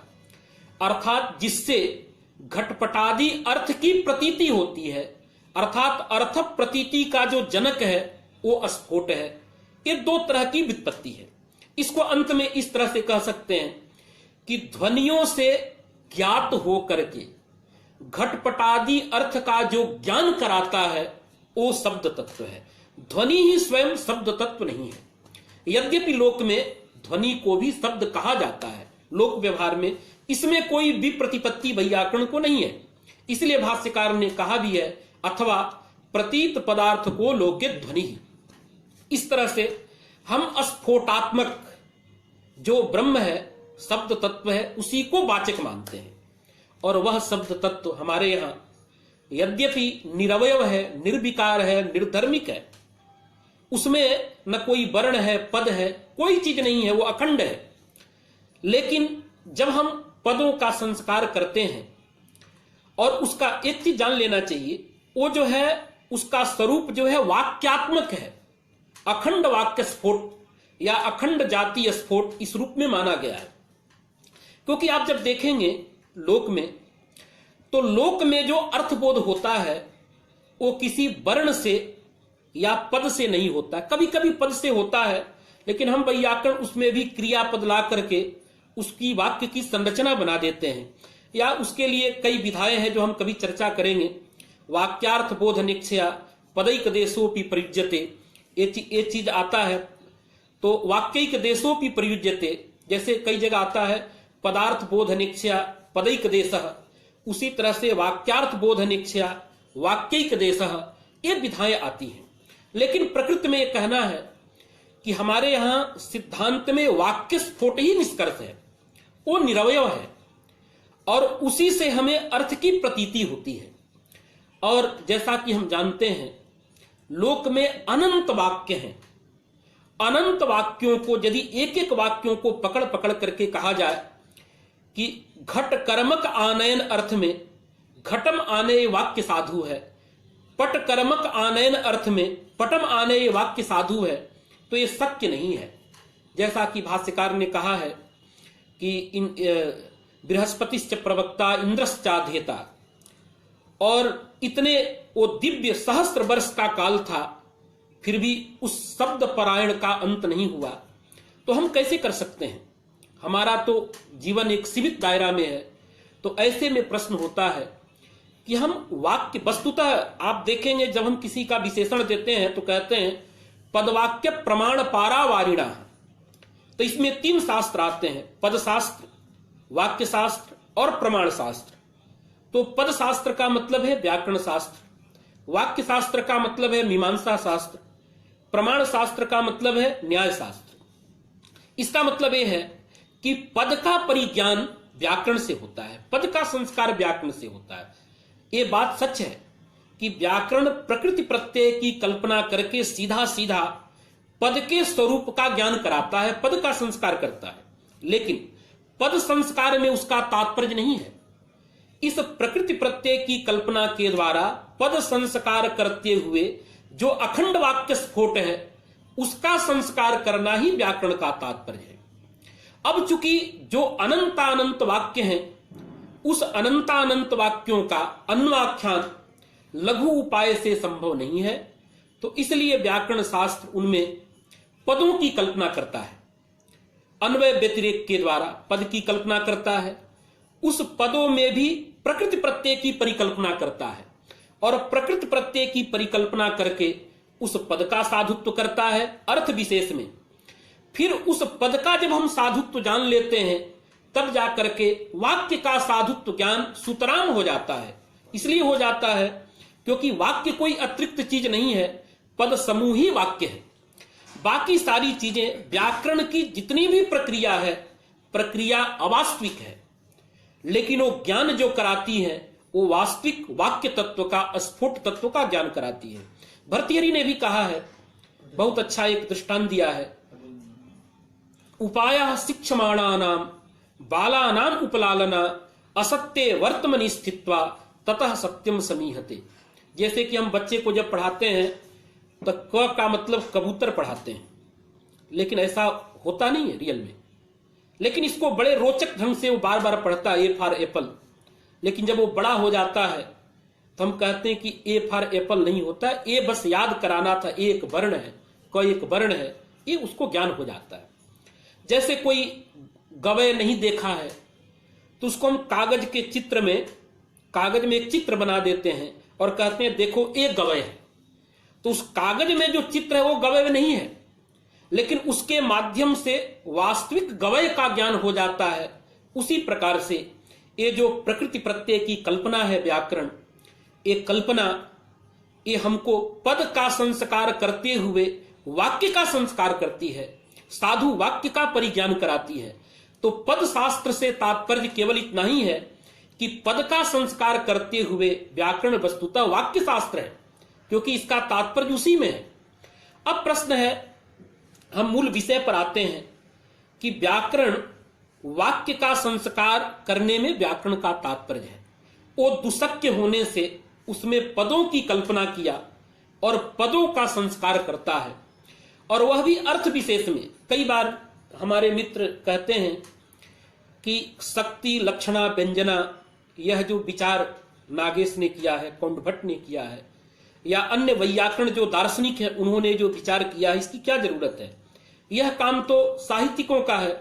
अर्थात जिससे घटपटादि अर्थ की प्रतीति होती है, अर्थात अर्थ प्रतीति का जो जनक है वो स्फोट है। ये दो तरह की व्युत्पत्ति है। इसको अंत में इस तरह से कह सकते हैं कि ध्वनियों से ज्ञात हो करके घटपटादि अर्थ का जो ज्ञान कराता है वो शब्द तत्व है। ध्वनि ही स्वयं शब्द तत्व नहीं है। यद्यपि लोक में ध्वनि को भी शब्द कहा जाता है, लोक व्यवहार में इसमें कोई भी प्रतिपत्ति वैयाकरण को नहीं है। इसलिए भाष्यकार ने कहा भी है अथवा प्रतीत पदार्थ को लोके ध्वनि ही। इस तरह से हम स्फोटात्मक जो ब्रह्म है, शब्द तत्व है, उसी को वाचक मानते हैं। और वह शब्द तत्व हमारे यहां यद्यपि निरवयव है, निर्विकार है, निर्धर्मिक है, उसमें न कोई वर्ण है, पद है, कोई चीज नहीं है, वो अखंड है। लेकिन जब हम पदों का संस्कार करते हैं, और उसका एक चीज जान लेना चाहिए, वो जो है उसका स्वरूप जो है वाक्यात्मक है। अखंड वाक्य स्फोट या अखंड जातीय स्फोट इस रूप में माना गया है। क्योंकि आप जब देखेंगे लोक में, तो लोक में जो अर्थबोध होता है वो किसी वर्ण से या पद से नहीं होता। कभी कभी पद से होता है, लेकिन हम वैयाकरण उसमें भी क्रियापद ला करके उसकी वाक्य की संरचना बना देते हैं, या उसके लिए कई विधाएं हैं जो हम कभी चर्चा करेंगे। वाक्यार्थ बोध निक्षया पदैक देशोपि प्रयुज्यते, ये चीज आता है। तो वाक्यिक देशोपि प्रयुज्यते, जैसे कई जगह आता है पदार्थ बोध निक्षया पदैक देशः, उसी तरह से वाक्यार्थ बोध निक्षया वाक्यिक देशः, ये विधाएं आती हैं। लेकिन प्रकृति में यह कहना है कि हमारे यहां सिद्धांत में वाक्य स्फोट ही निष्कर्ष है, वो निरवयव है और उसी से हमें अर्थ की प्रतीति होती है। और जैसा कि हम जानते हैं लोक में अनंत वाक्य हैं। अनंत वाक्यों को यदि एक एक वाक्यों को पकड़ पकड़ करके कहा जाए कि घट कर्मक आनयन अर्थ में घटम आने वाक्य साधु है, पट कर्मक आनयन अर्थ में पटम आने वाक्य साधु है, तो ये शक्य नहीं है। जैसा कि भाष्यकार ने कहा है कि इन बृहस्पतिश्च प्रवक्ता इंद्रश्चाध्येता, और इतने वो दिव्य सहस्त्र वर्ष का काल था, फिर भी उस शब्द पारायण का अंत नहीं हुआ, तो हम कैसे कर सकते हैं? हमारा तो जीवन एक सीमित दायरा में है। तो ऐसे में प्रश्न होता है कि हम वाक्य, वस्तुतः आप देखेंगे जब हम किसी का विशेषण देते हैं तो कहते हैं पदवाक्य प्रमाण पारावारिणा। तो इसमें 3 शास्त्र आते हैं, पद शास्त्र, वाक्य शास्त्र और प्रमाण शास्त्र। तो पद शास्त्र का मतलब है व्याकरण शास्त्र, वाक्य शास्त्र का मतलब है मीमांसा शास्त्र, प्रमाण शास्त्र का मतलब है न्याय शास्त्र। इसका मतलब यह है कि पद का परिज्ञान व्याकरण से होता है, पद का संस्कार व्याकरण से होता है। ये बात सच है कि व्याकरण प्रकृति प्रत्यय की कल्पना करके सीधा सीधा पद के स्वरूप का ज्ञान कराता है, पद का संस्कार करता है, लेकिन पद संस्कार में उसका तात्पर्य नहीं है। इस प्रकृति प्रत्यय की कल्पना के द्वारा पद संस्कार करते हुए जो अखंड वाक्य स्फोट है, उसका संस्कार करना ही व्याकरण का तात्पर्य है। अब चूंकि जो अनंतानंत वाक्य हैं, उस अनंतानंत वाक्यों का अन्वाख्यान लघु उपाय से संभव नहीं है, तो इसलिए व्याकरण शास्त्र उनमें पदों की कल्पना करता है, अन्वय व्यतिरेक के द्वारा पद की कल्पना करता है। उस पदों में भी प्रकृति प्रत्यय की परिकल्पना करता है, और प्रकृति प्रत्यय की परिकल्पना करके उस पद का साधुत्व करता है अर्थ विशेष में। फिर उस पद का जब हम साधुत्व जान लेते हैं, तब जाकर के वाक्य का साधुत्व ज्ञान सुतराम हो जाता है। इसलिए हो जाता है क्योंकि वाक्य कोई अतिरिक्त चीज नहीं है, पद समूह ही वाक्य है। बाकी सारी चीजें, व्याकरण की जितनी भी प्रक्रिया है, प्रक्रिया अवास्तविक है, लेकिन वो ज्ञान जो कराती है वो वास्तविक वाक्य तत्व का, स्फुट तत्व का ज्ञान कराती है। भर्तृहरि ने भी कहा है, बहुत अच्छा एक दृष्टांत दिया है, उपायः शिक्षमाणानां बालानां उपलालना असत्ये वर्तमनि स्थित्वा ततः सत्यम समीहते। जैसे कि हम बच्चे को जब पढ़ाते हैं तो क का मतलब कबूतर पढ़ाते हैं, लेकिन ऐसा होता नहीं है रियल में। लेकिन इसको बड़े रोचक ढंग से वो बार बार पढ़ता है, ए फॉर एप्पल। लेकिन जब वो बड़ा हो जाता है तो हम कहते हैं कि ए फॉर एप्पल नहीं होता, ए बस याद कराना था, ए एक वर्ण है, क एक वर्ण है, ये उसको ज्ञान हो जाता है। जैसे कोई गवय नहीं देखा है तो उसको हम कागज के चित्र में, कागज में एक चित्र बना देते हैं और कहते हैं देखो एक गवय है। तो उस कागज में जो चित्र है वो गवय नहीं है, लेकिन उसके माध्यम से वास्तविक गवय का ज्ञान हो जाता है। उसी प्रकार से ये जो प्रकृति प्रत्यय की कल्पना है व्याकरण, ये कल्पना ये हमको पद का संस्कार करते हुए वाक्य का संस्कार करती है, साधु वाक्य का परिज्ञान कराती है। तो पद शास्त्र से तात्पर्य केवल इतना ही है कि पद का संस्कार करते हुए व्याकरण वस्तुतः वाक्य शास्त्र है, क्योंकि इसका तात्पर्य उसी में है। अब प्रश्न है, हम मूल विषय पर आते हैं कि व्याकरण वाक्य का संस्कार करने में व्याकरण का तात्पर्य है। वो दुशक्य होने से उसमें पदों की कल्पना किया और पदों का संस्कार करता है, और वह भी अर्थ विशेष में। कई बार हमारे मित्र कहते हैं कि शक्ति लक्षणा व्यंजना, यह जो विचार नागेश ने किया है, कौंडभट्ट ने किया है, या अन्य वैयाकरण जो दार्शनिक है उन्होंने जो विचार किया है, इसकी क्या जरूरत है? यह काम तो साहित्यिकों का है,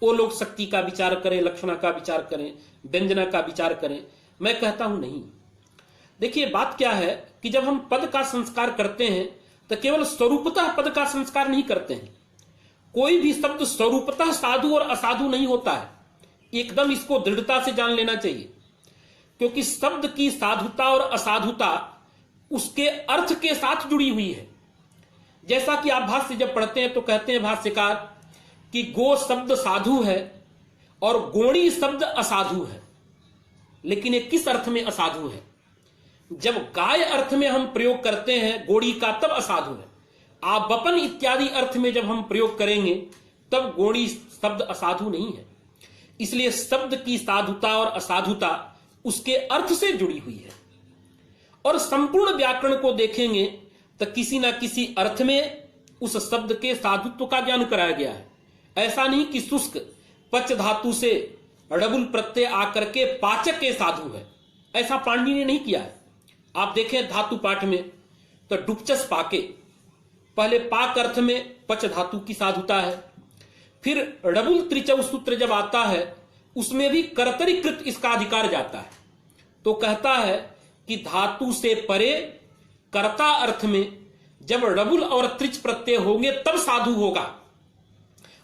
वो लोग शक्ति का विचार करें, लक्षणा का विचार करें, व्यंजना का विचार करें। मैं कहता हूं नहीं। देखिए बात क्या है कि जब हम पद का संस्कार करते हैं तो केवल स्वरूपतः पद का संस्कार नहीं करते हैं। कोई भी शब्द स्वरूपतः साधु और असाधु नहीं होता है, एकदम इसको दृढ़ता से जान लेना चाहिए, क्योंकि शब्द की साधुता और असाधुता उसके अर्थ के साथ जुड़ी हुई है। जैसा कि आप भाष्य जब पढ़ते हैं तो कहते हैं भाष्यकार कि गो शब्द साधु है और गोणी शब्द असाधु है, लेकिन ये किस अर्थ में असाधु है? जब गाय अर्थ में हम प्रयोग करते हैं गोड़ी का, तब असाधु है। आप बपन इत्यादि अर्थ में जब हम प्रयोग करेंगे तब गोड़ी शब्द असाधु नहीं है। इसलिए शब्द की साधुता और असाधुता उसके अर्थ से जुड़ी हुई है। और संपूर्ण व्याकरण को देखेंगे तो किसी ना किसी अर्थ में उस शब्द के साधुत्व का ज्ञान कराया गया है। ऐसा नहीं कि शुष्क पच धातु से डबुल प्रत्यय आकर के पाचक के साधु है, ऐसा पाणिनि ने नहीं किया है। आप देखें धातु पाठ में तो डुपचस पाके, पहले पाक अर्थ में पच धातु की साधुता है, फिर डबुल त्रिचौ सूत्र जब आता है उसमें भी कर्तरीकृत इसका अधिकार जाता है। तो कहता है कि धातु से परे कर्ता अर्थ में जब डबुल और त्रिच प्रत्यय होंगे तब साधु होगा,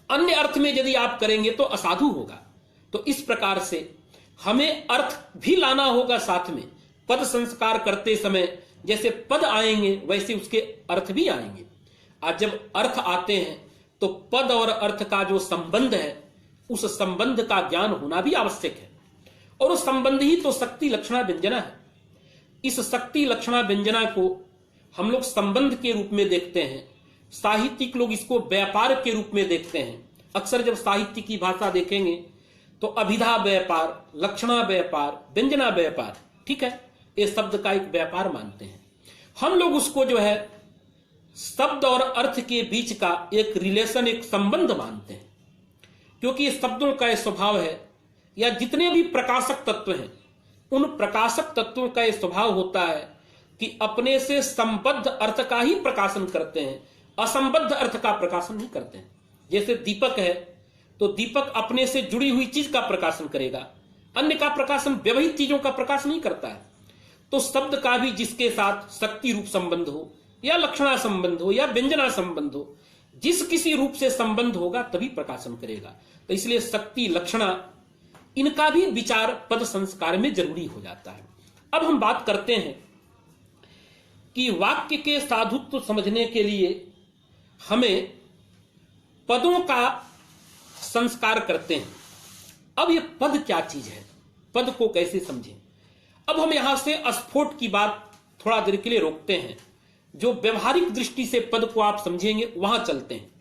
अन्य अर्थ में यदि आप करेंगे तो असाधु होगा। तो इस प्रकार से हमें अर्थ भी लाना होगा साथ में। पद संस्कार करते समय जैसे पद आएंगे वैसे उसके अर्थ भी आएंगे। आज जब अर्थ आते हैं तो पद और अर्थ का जो संबंध है उस संबंध का ज्ञान होना भी आवश्यक है। और उस संबंध ही तो शक्ति लक्षणा व्यंजना है। इस शक्ति लक्षणा व्यंजना को हम लोग संबंध के रूप में देखते हैं, साहित्यिक लोग इसको व्यापार के रूप में देखते हैं। अक्सर जब साहित्य की भाषा देखेंगे तो अभिधा व्यापार, लक्षणा व्यापार, व्यंजना व्यापार, ठीक है, ये शब्द का एक व्यापार मानते हैं। हम लोग उसको जो है शब्द और अर्थ के बीच का एक रिलेशन, एक संबंध मानते हैं। क्योंकि ये शब्दों का स्वभाव है, या जितने भी प्रकाशक तत्व हैं उन प्रकाशक तत्वों का यह स्वभाव होता है कि अपने से संबद्ध अर्थ का ही प्रकाशन करते हैं, असंबद्ध अर्थ का प्रकाशन नहीं करते हैं। जैसे दीपक है तो दीपक अपने से जुड़ी हुई चीज का प्रकाशन करेगा, अन्य का प्रकाशन, व्यवहित चीजों का प्रकाशन नहीं करता है। तो शब्द का भी जिसके साथ शक्ति रूप संबंध हो या लक्षणा संबंध हो या व्यंजना संबंध हो, जिस किसी रूप से संबंध होगा तभी प्रकाशन करेगा। तो इसलिए शक्ति लक्षणा इनका भी विचार पद संस्कार में जरूरी हो जाता है। अब हम बात करते हैं कि वाक्य के साधुत्व समझने के लिए हमें पदों का संस्कार करते हैं। अब ये पद क्या चीज है, पद को कैसे समझें। अब हम यहां से स्फोट की बात थोड़ा देर के लिए रोकते हैं, जो व्यवहारिक दृष्टि से पद को आप समझेंगे वहां चलते हैं।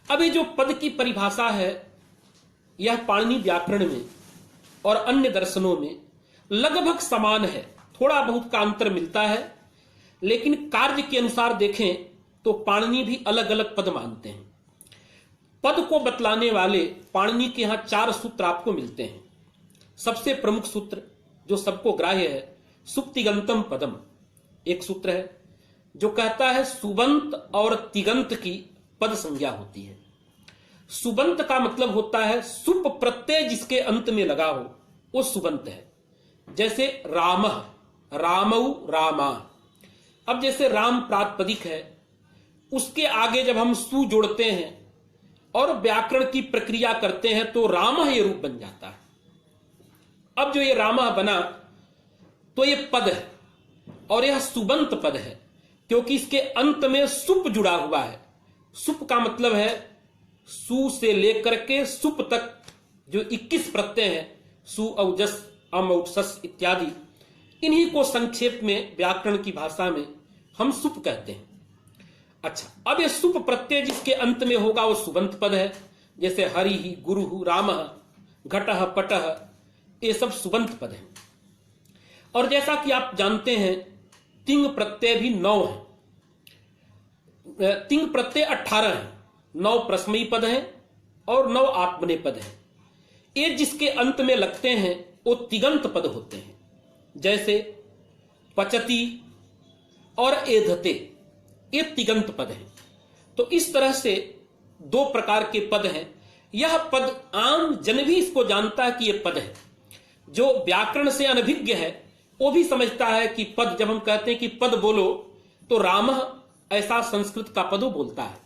अब ये जो पद की परिभाषा है यह पाणिनि व्याकरण में और अन्य दर्शनों में लगभग समान है, थोड़ा बहुत का अंतर मिलता है, लेकिन कार्य के अनुसार देखें तो पाणिनि भी अलग अलग पद मानते हैं। पद को बतलाने वाले पाणिनि के यहां 4 सूत्र आपको मिलते हैं। सबसे प्रमुख सूत्र जो सबको ग्राह्य है, सुप्तिगंतम पदम, एक सूत्र है जो कहता है सुबंत और तिगंत की पद संज्ञा होती है। सुबंत का मतलब होता है सुप प्रत्यय जिसके अंत में लगा हो वो सुबंत है। जैसे राम, रामौ, रामा। अब जैसे राम प्रातिपदिक है, उसके आगे जब हम सु जोड़ते हैं और व्याकरण की प्रक्रिया करते हैं तो राम ये रूप बन जाता है। अब जो ये रामा बना तो ये पद है और यह सुबंत पद है क्योंकि इसके अंत में सुप जुड़ा हुआ है। सुप का मतलब है सु से लेकर के सुप तक जो 21 प्रत्यय हैं, सु औजस अम औसस इत्यादि, इन्हीं को संक्षेप में व्याकरण की भाषा में हम सुप कहते हैं। अच्छा, अब ये सुप प्रत्यय जिसके अंत में होगा वो सुबंत पद है। जैसे हरि ही, गुरु, राम, घटः, पटः, ये सब सुबंत पद हैं। और जैसा कि आप जानते हैं तिंग प्रत्यय भी 9 है, तिंग प्रत्यय 18 है, 9 प्रश्मयी पद हैं और 9 आत्मनेय पद हैं। ये जिसके अंत में लगते हैं वो तिगंत पद होते हैं। जैसे पचती और एधते, ये तिगंत पद हैं। तो इस तरह से 2 प्रकार के पद हैं। यह पद आम जन भी इसको जानता है कि यह पद है। जो व्याकरण से अनभिज्ञ है वो भी समझता है कि पद, जब हम कहते हैं कि पद बोलो तो राम ऐसा संस्कृत का पद वो बोलता है,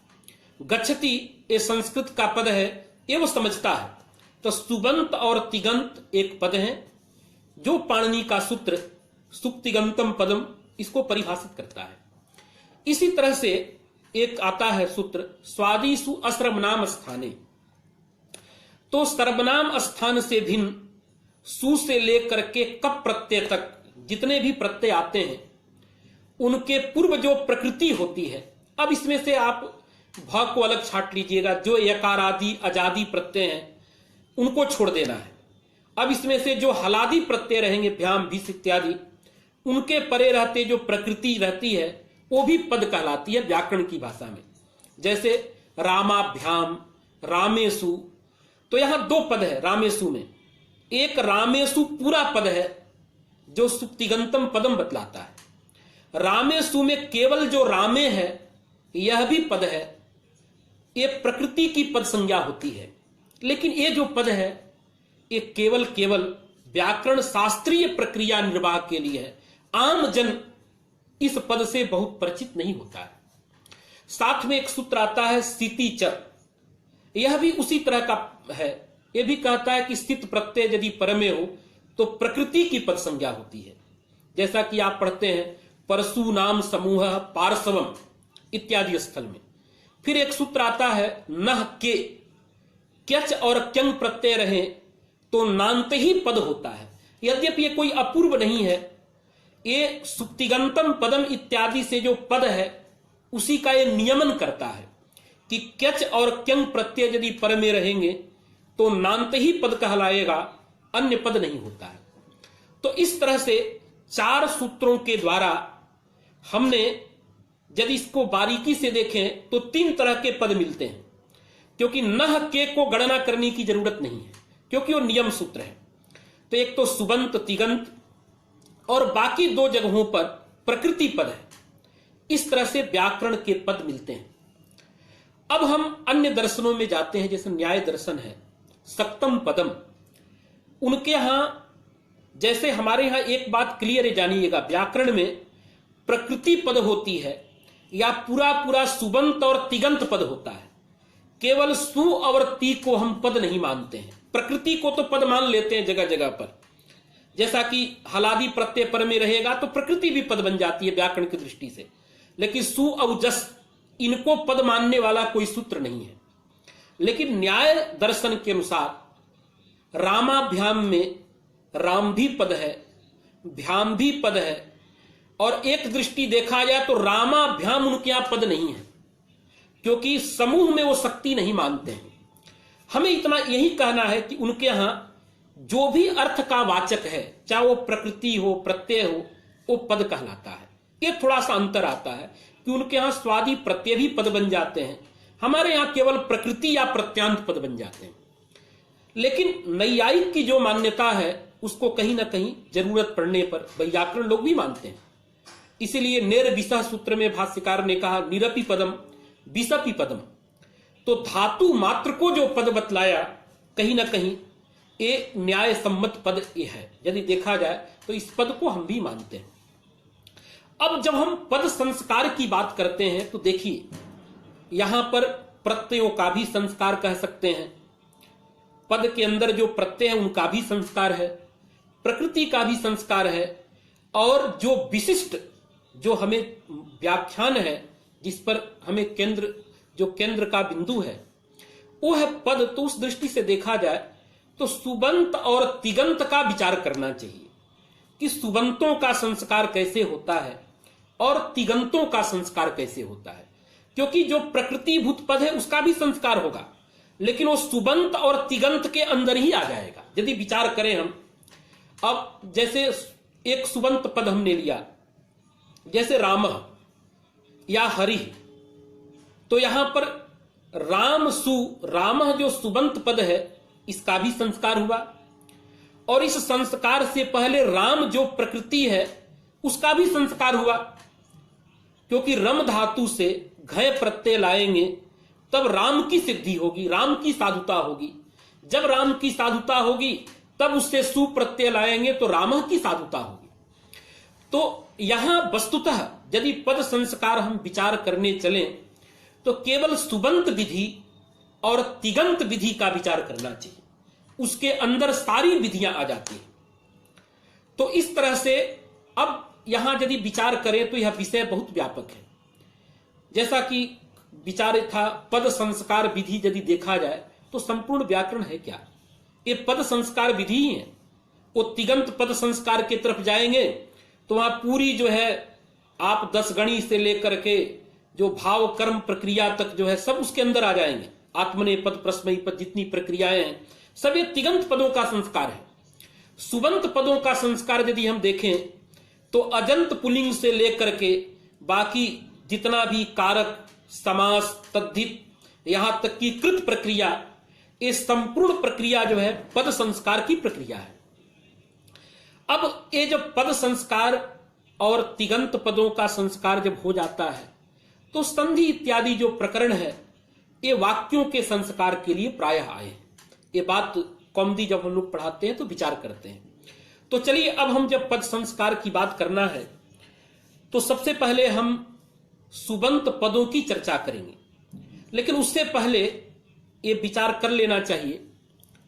गच्छति ये संस्कृत का पद है ये वो समझता है। तो सुबंत और तिगंत एक पद है जो पाणिनि का सूत्र सुप्तिगंतम पदम इसको परिभाषित करता है। इसी तरह से एक आता है सूत्र स्वादिषु असर्वनाम स्थाने। तो सर्वनाम स्थान से भिन्न सु से लेकर के कप प्रत्यय तक जितने भी प्रत्यय आते हैं उनके पूर्व जो प्रकृति होती है, अब इसमें से आप भ को अलग छांट लीजिएगा, जो यकार आदि अजादि प्रत्यय हैं उनको छोड़ देना है। अब इसमें से जो हलादि प्रत्यय रहेंगे, भ्याम भीष इत्यादि, उनके परे रहते जो प्रकृति रहती है वो भी पद कहलाती है व्याकरण की भाषा में। जैसे रामाभ्याम, रामेशु, तो यहां दो पद है रामेशु में। एक रामेशु पूरा पद है जो सुप्तिगंतम पदम बतलाता है। रामेशु में केवल जो रामे है यह भी पद है, ये प्रकृति की पद संज्ञा होती है। लेकिन ये जो पद है ये केवल व्याकरण शास्त्रीय प्रक्रिया निर्वाह के लिए है। आम जन इस पद से बहुत परिचित नहीं होता है। साथ में एक सूत्र आता है स्थिति च, यह भी उसी तरह का है। यह भी कहता है कि स्थित प्रत्यय यदि परमे हो तो प्रकृति की पद संज्ञा होती है। जैसा कि आप पढ़ते हैं परशु नाम समूह पार्श्वम इत्यादि स्थल में। फिर एक सूत्र आता है नह के, क्यच और क्यंग प्रत्यय रहे तो नान्त ही पद होता है। यद्यपि ये कोई अपूर्व नहीं है, ये सुप्तिगंतम पदम इत्यादि से जो पद है उसी का ये नियमन करता है कि क्यच और क्यंग प्रत्यय यदि पर में रहेंगे तो नान्त ही पद कहलाएगा, अन्य पद नहीं होता है। तो इस तरह से चार सूत्रों के द्वारा हमने यदि इसको बारीकी से देखें तो तीन तरह के पद मिलते हैं, क्योंकि नह के को गणना करने की जरूरत नहीं है क्योंकि वो नियम सूत्र है। तो एक तो सुबंत तिगंत और बाकी दो जगहों पर प्रकृति पद है। इस तरह से व्याकरण के पद मिलते हैं। अब हम अन्य दर्शनों में जाते हैं, जैसे न्याय दर्शन है, सक्तम पदम। उनके यहां, जैसे हमारे यहां एक बात क्लियर है जानिएगा, व्याकरण में प्रकृति पद होती है या पूरा सुबंत और तिगंत पद होता है। केवल सु और ती को हम पद नहीं मानते हैं। प्रकृति को तो पद मान लेते हैं जगह जगह पर, जैसा कि हलादि प्रत्यय पर में रहेगा तो प्रकृति भी पद बन जाती है व्याकरण की दृष्टि से। लेकिन सु और जस इनको पद मानने वाला कोई सूत्र नहीं है। लेकिन न्याय दर्शन के अनुसार रामाभ्याम में राम भी पद है, भ्याम भी पद है, और एक दृष्टि देखा जाए तो रामाभ्याम उनके यहां पद नहीं है क्योंकि समूह में वो शक्ति नहीं मानते हैं। हमें इतना यही कहना है कि उनके यहां जो भी अर्थ का वाचक है, चाहे वो प्रकृति हो प्रत्यय हो, वो पद कहलाता है। ये थोड़ा सा अंतर आता है कि उनके यहां स्वादि प्रत्यय भी पद बन जाते हैं, हमारे यहां केवल प्रकृति या प्रत्यांत पद बन जाते हैं। लेकिन नैयायिक की जो मान्यता है उसको कहीं ना कहीं जरूरत पड़ने पर व्याकरण लोग भी मानते हैं। इसीलिए नेर विषह सूत्र में भाष्यकार ने कहा निरपि पदम विषपि पदम। तो धातु मात्र को जो पद बतलाया कहीं ना कहीं ये न्याय सम्मत पद ये है। यदि देखा जाए तो इस पद को हम भी मानते हैं। अब जब हम पद संस्कार की बात करते हैं तो देखिए यहां पर प्रत्ययों का भी संस्कार कह सकते हैं, पद के अंदर जो प्रत्यय है उनका भी संस्कार है, प्रकृति का भी संस्कार है, और जो विशिष्ट जो हमें व्याख्यान है जिस पर हमें केंद्र का बिंदु है वो है पद। तो उस दृष्टि से देखा जाए तो सुबंत और तिगंत का विचार करना चाहिए कि सुबंतों का संस्कार कैसे होता है और तिगंतों का संस्कार कैसे होता है, क्योंकि जो प्रकृतिभूत पद है उसका भी संस्कार होगा लेकिन वो सुबंत और तिगंत के अंदर ही आ जाएगा। यदि विचार करें हम, अब जैसे एक सुबंत पद हमने लिया जैसे राम या हरि, तो यहां पर राम जो सुबंत पद है इसका भी संस्कार हुआ, और इस संस्कार से पहले राम जो प्रकृति है उसका भी संस्कार हुआ, क्योंकि रम धातु से घय प्रत्यय लाएंगे तब राम की सिद्धि होगी, राम की साधुता होगी। जब राम की साधुता होगी तब उससे सु प्रत्यय लाएंगे तो राम की साधुता होगी। तो यहां वस्तुतः यदि पद संस्कार हम विचार करने चलें तो केवल सुबंत विधि और तिगंत विधि का विचार करना चाहिए, उसके अंदर सारी विधियां आ जाती हैं। तो इस तरह से अब यहां यदि विचार करें तो यह विषय बहुत व्यापक है। जैसा कि विचार था पद संस्कार विधि, यदि देखा जाए तो संपूर्ण व्याकरण है क्या, ये पद संस्कार विधि ही है। वो तिगंत पद संस्कार की तरफ जाएंगे तो वहां पूरी जो है आप 10 गणी से लेकर के जो भाव कर्म प्रक्रिया तक जो है सब उसके अंदर आ जाएंगे। आत्मनेपद प्रश्नपद जितनी प्रक्रियाएं हैं सब ये तिगंत पदों का संस्कार है। सुबंत पदों का संस्कार यदि हम देखें तो अजंत पुल्लिंग से लेकर के बाकी जितना भी कारक समास तद्धित यहां तक की कृत प्रक्रिया, ये संपूर्ण प्रक्रिया जो है पद संस्कार की प्रक्रिया है। अब ये जब पद संस्कार और तिगंत पदों का संस्कार जब हो जाता है तो संधि इत्यादि जो प्रकरण है ये वाक्यों के संस्कार के लिए प्रायः आए। ये बात कौमुदी जब हम लोग पढ़ाते हैं तो विचार करते हैं। तो चलिए अब हम जब पद संस्कार की बात करना है तो सबसे पहले हम सुबंत पदों की चर्चा करेंगे, लेकिन उससे पहले ये विचार कर लेना चाहिए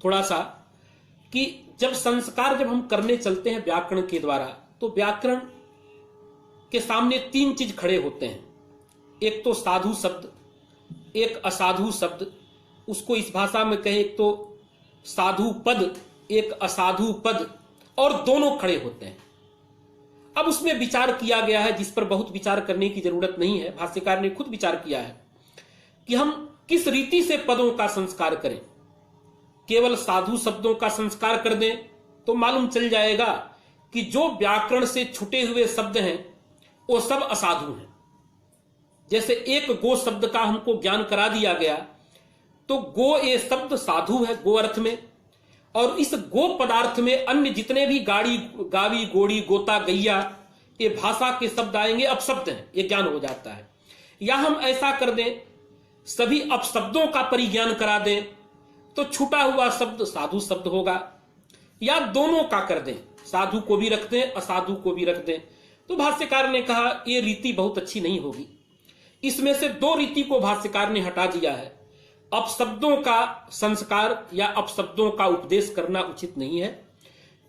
थोड़ा सा कि जब संस्कार जब हम करने चलते हैं व्याकरण के द्वारा तो व्याकरण के सामने 3 चीज खड़े होते हैं। एक तो साधु शब्द, एक असाधु शब्द, उसको इस भाषा में कहें एक तो साधु पद एक असाधु पद, और दोनों खड़े होते हैं। अब उसमें विचार किया गया है जिस पर बहुत विचार करने की जरूरत नहीं है, भाष्यकार ने खुद विचार किया है कि हम किस रीति से पदों का संस्कार करें। केवल साधु शब्दों का संस्कार कर दें तो मालूम चल जाएगा कि जो व्याकरण से छुटे हुए शब्द हैं वो सब असाधु हैं। जैसे एक गो शब्द का हमको ज्ञान करा दिया गया तो गो ये शब्द साधु है गो अर्थ में, और इस गो पदार्थ में अन्य जितने भी गाड़ी गावी गोड़ी गोता गैया ये भाषा के शब्द आएंगे अपशब्द हैं, ये ज्ञान हो जाता है। या हम ऐसा कर दें सभी अपशब्दों का परिज्ञान करा दें तो छूटा हुआ शब्द साधु शब्द होगा, या दोनों का कर दें, साधु को भी रख दें असाधु को भी रख दें। तो भाष्यकार ने कहा यह रीति बहुत अच्छी नहीं होगी। इसमें से 2 रीति को भाष्यकार ने हटा दिया है। अपशब्दों का संस्कार या अपशब्दों का उपदेश करना उचित नहीं है,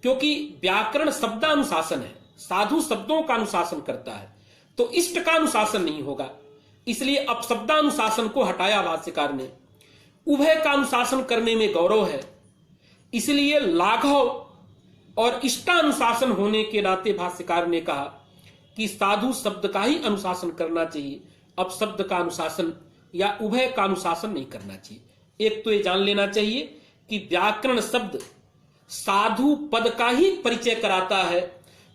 क्योंकि व्याकरण शब्दानुशासन है, साधु शब्दों का अनुशासन करता है, तो इष्ट का अनुशासन नहीं होगा। इसलिए अपशब्दानुशासन को हटाया भाष्यकार ने। उभय का अनुशासन करने में गौरव है, इसलिए लाघव और इष्टानुशासन होने के नाते भाष्यकार ने कहा कि साधु शब्द का ही अनुशासन करना चाहिए, अपशब्द का अनुशासन या उभय का अनुशासन नहीं करना चाहिए। एक तो ये जान लेना चाहिए कि व्याकरण शब्द साधु पद का ही परिचय कराता है,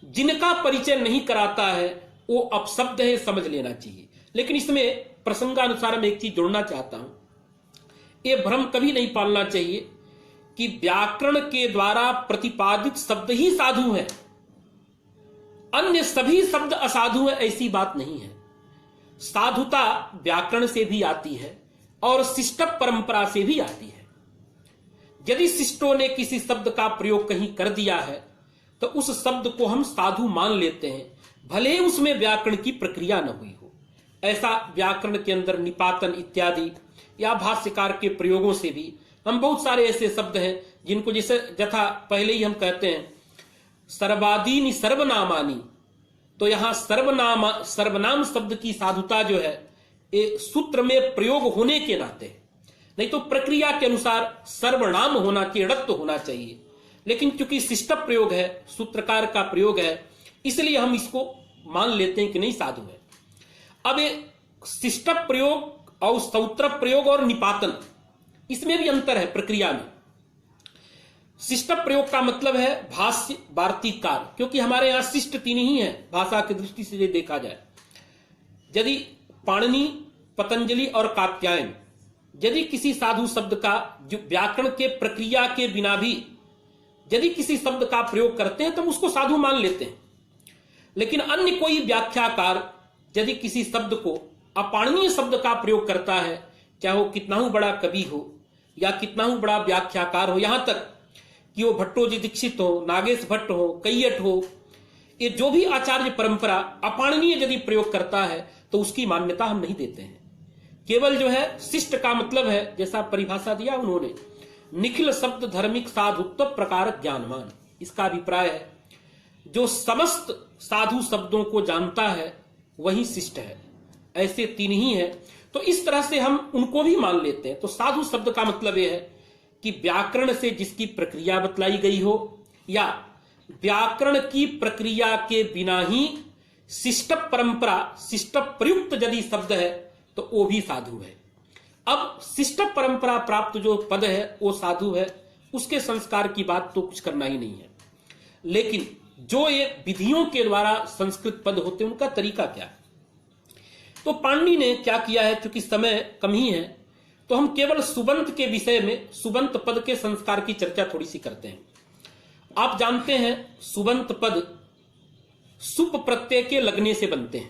जिनका परिचय नहीं कराता है वो अपशब्द है, समझ लेना चाहिए। लेकिन इसमें प्रसंगानुसार मैं एक चीज जोड़ना चाहता हूं, ये भ्रम कभी नहीं पालना चाहिए कि व्याकरण के द्वारा प्रतिपादित शब्द ही साधु है, अन्य सभी शब्द असाधु है, ऐसी बात नहीं है। साधुता व्याकरण से भी आती है और शिष्ट परंपरा से भी आती है। यदि शिष्टों ने किसी शब्द का प्रयोग कहीं कर दिया है तो उस शब्द को हम साधु मान लेते हैं, भले ही उसमें व्याकरण की प्रक्रिया न हुई हो। ऐसा व्याकरण के अंदर निपातन इत्यादि या भाष्यकार के प्रयोगों से भी हम बहुत सारे ऐसे शब्द हैं जिनको जैसे यथा पहले ही हम कहते हैं सर्वादीनि सर्वनामानि, तो यहां सर्वनाम शब्द की साधुता जो है ये सूत्र में प्रयोग होने के नाते, नहीं तो प्रक्रिया के अनुसार सर्वनाम होना चाहिए, णत्व होना चाहिए। लेकिन क्योंकि शिष्ट प्रयोग है, सूत्रकार का प्रयोग है, इसलिए हम इसको मान लेते हैं कि नहीं साधु है। अब ये शिष्ट प्रयोग और सौत्र प्रयोग और निपातन, इसमें भी अंतर है प्रक्रिया में। शिष्ट प्रयोग का मतलब है भाष्य वार्तिककार, क्योंकि हमारे यहां शिष्ट 3 ही है भाषा की दृष्टि से देखा जाए। यदि पाणिनि, पतंजलि और कात्यायन यदि किसी साधु शब्द का जो व्याकरण के प्रक्रिया के बिना भी यदि किसी शब्द का प्रयोग करते हैं तो हम उसको साधु मान लेते हैं। लेकिन अन्य कोई व्याख्याकार यदि किसी शब्द को अपाणनीय शब्द का प्रयोग करता है, चाहे वो कितना ही बड़ा कवि हो या कितना ही बड़ा व्याख्याकार हो, यहां तक कि वो भट्टोजी दीक्षित हो, नागेश भट्ट हो, कैयट हो, ये जो भी आचार्य परंपरा अपाणनीय यदि प्रयोग करता है तो उसकी मान्यता हम नहीं देते हैं। केवल जो है शिष्ट का मतलब है, जैसा परिभाषा दिया उन्होंने, निखिल शब्द धर्मिक साधुत्व प्रकार ज्ञानवान, इसका अभिप्राय है जो समस्त साधु शब्दों को जानता है वही शिष्ट है। ऐसे 3 ही है, तो इस तरह से हम उनको भी मान लेते हैं। तो साधु शब्द का मतलब यह है कि व्याकरण से जिसकी प्रक्रिया बतलाई गई हो या व्याकरण की प्रक्रिया के बिना ही शिष्ट परंपरा, शिष्ट प्रयुक्त यदि शब्द है तो वो भी साधु है। अब शिष्ट परंपरा प्राप्त जो पद है वो साधु है, उसके संस्कार की बात तो कुछ करना ही नहीं है। लेकिन जो ये विधियों के द्वारा संस्कृत पद होते हैं उनका तरीका क्या है? तो पाणिनि ने क्या किया है, चूंकि समय कम ही है तो हम केवल सुबंत के विषय में, सुबंत पद के संस्कार की चर्चा थोड़ी सी करते हैं। आप जानते हैं सुबंत पद सुप प्रत्यय के लगने से बनते हैं।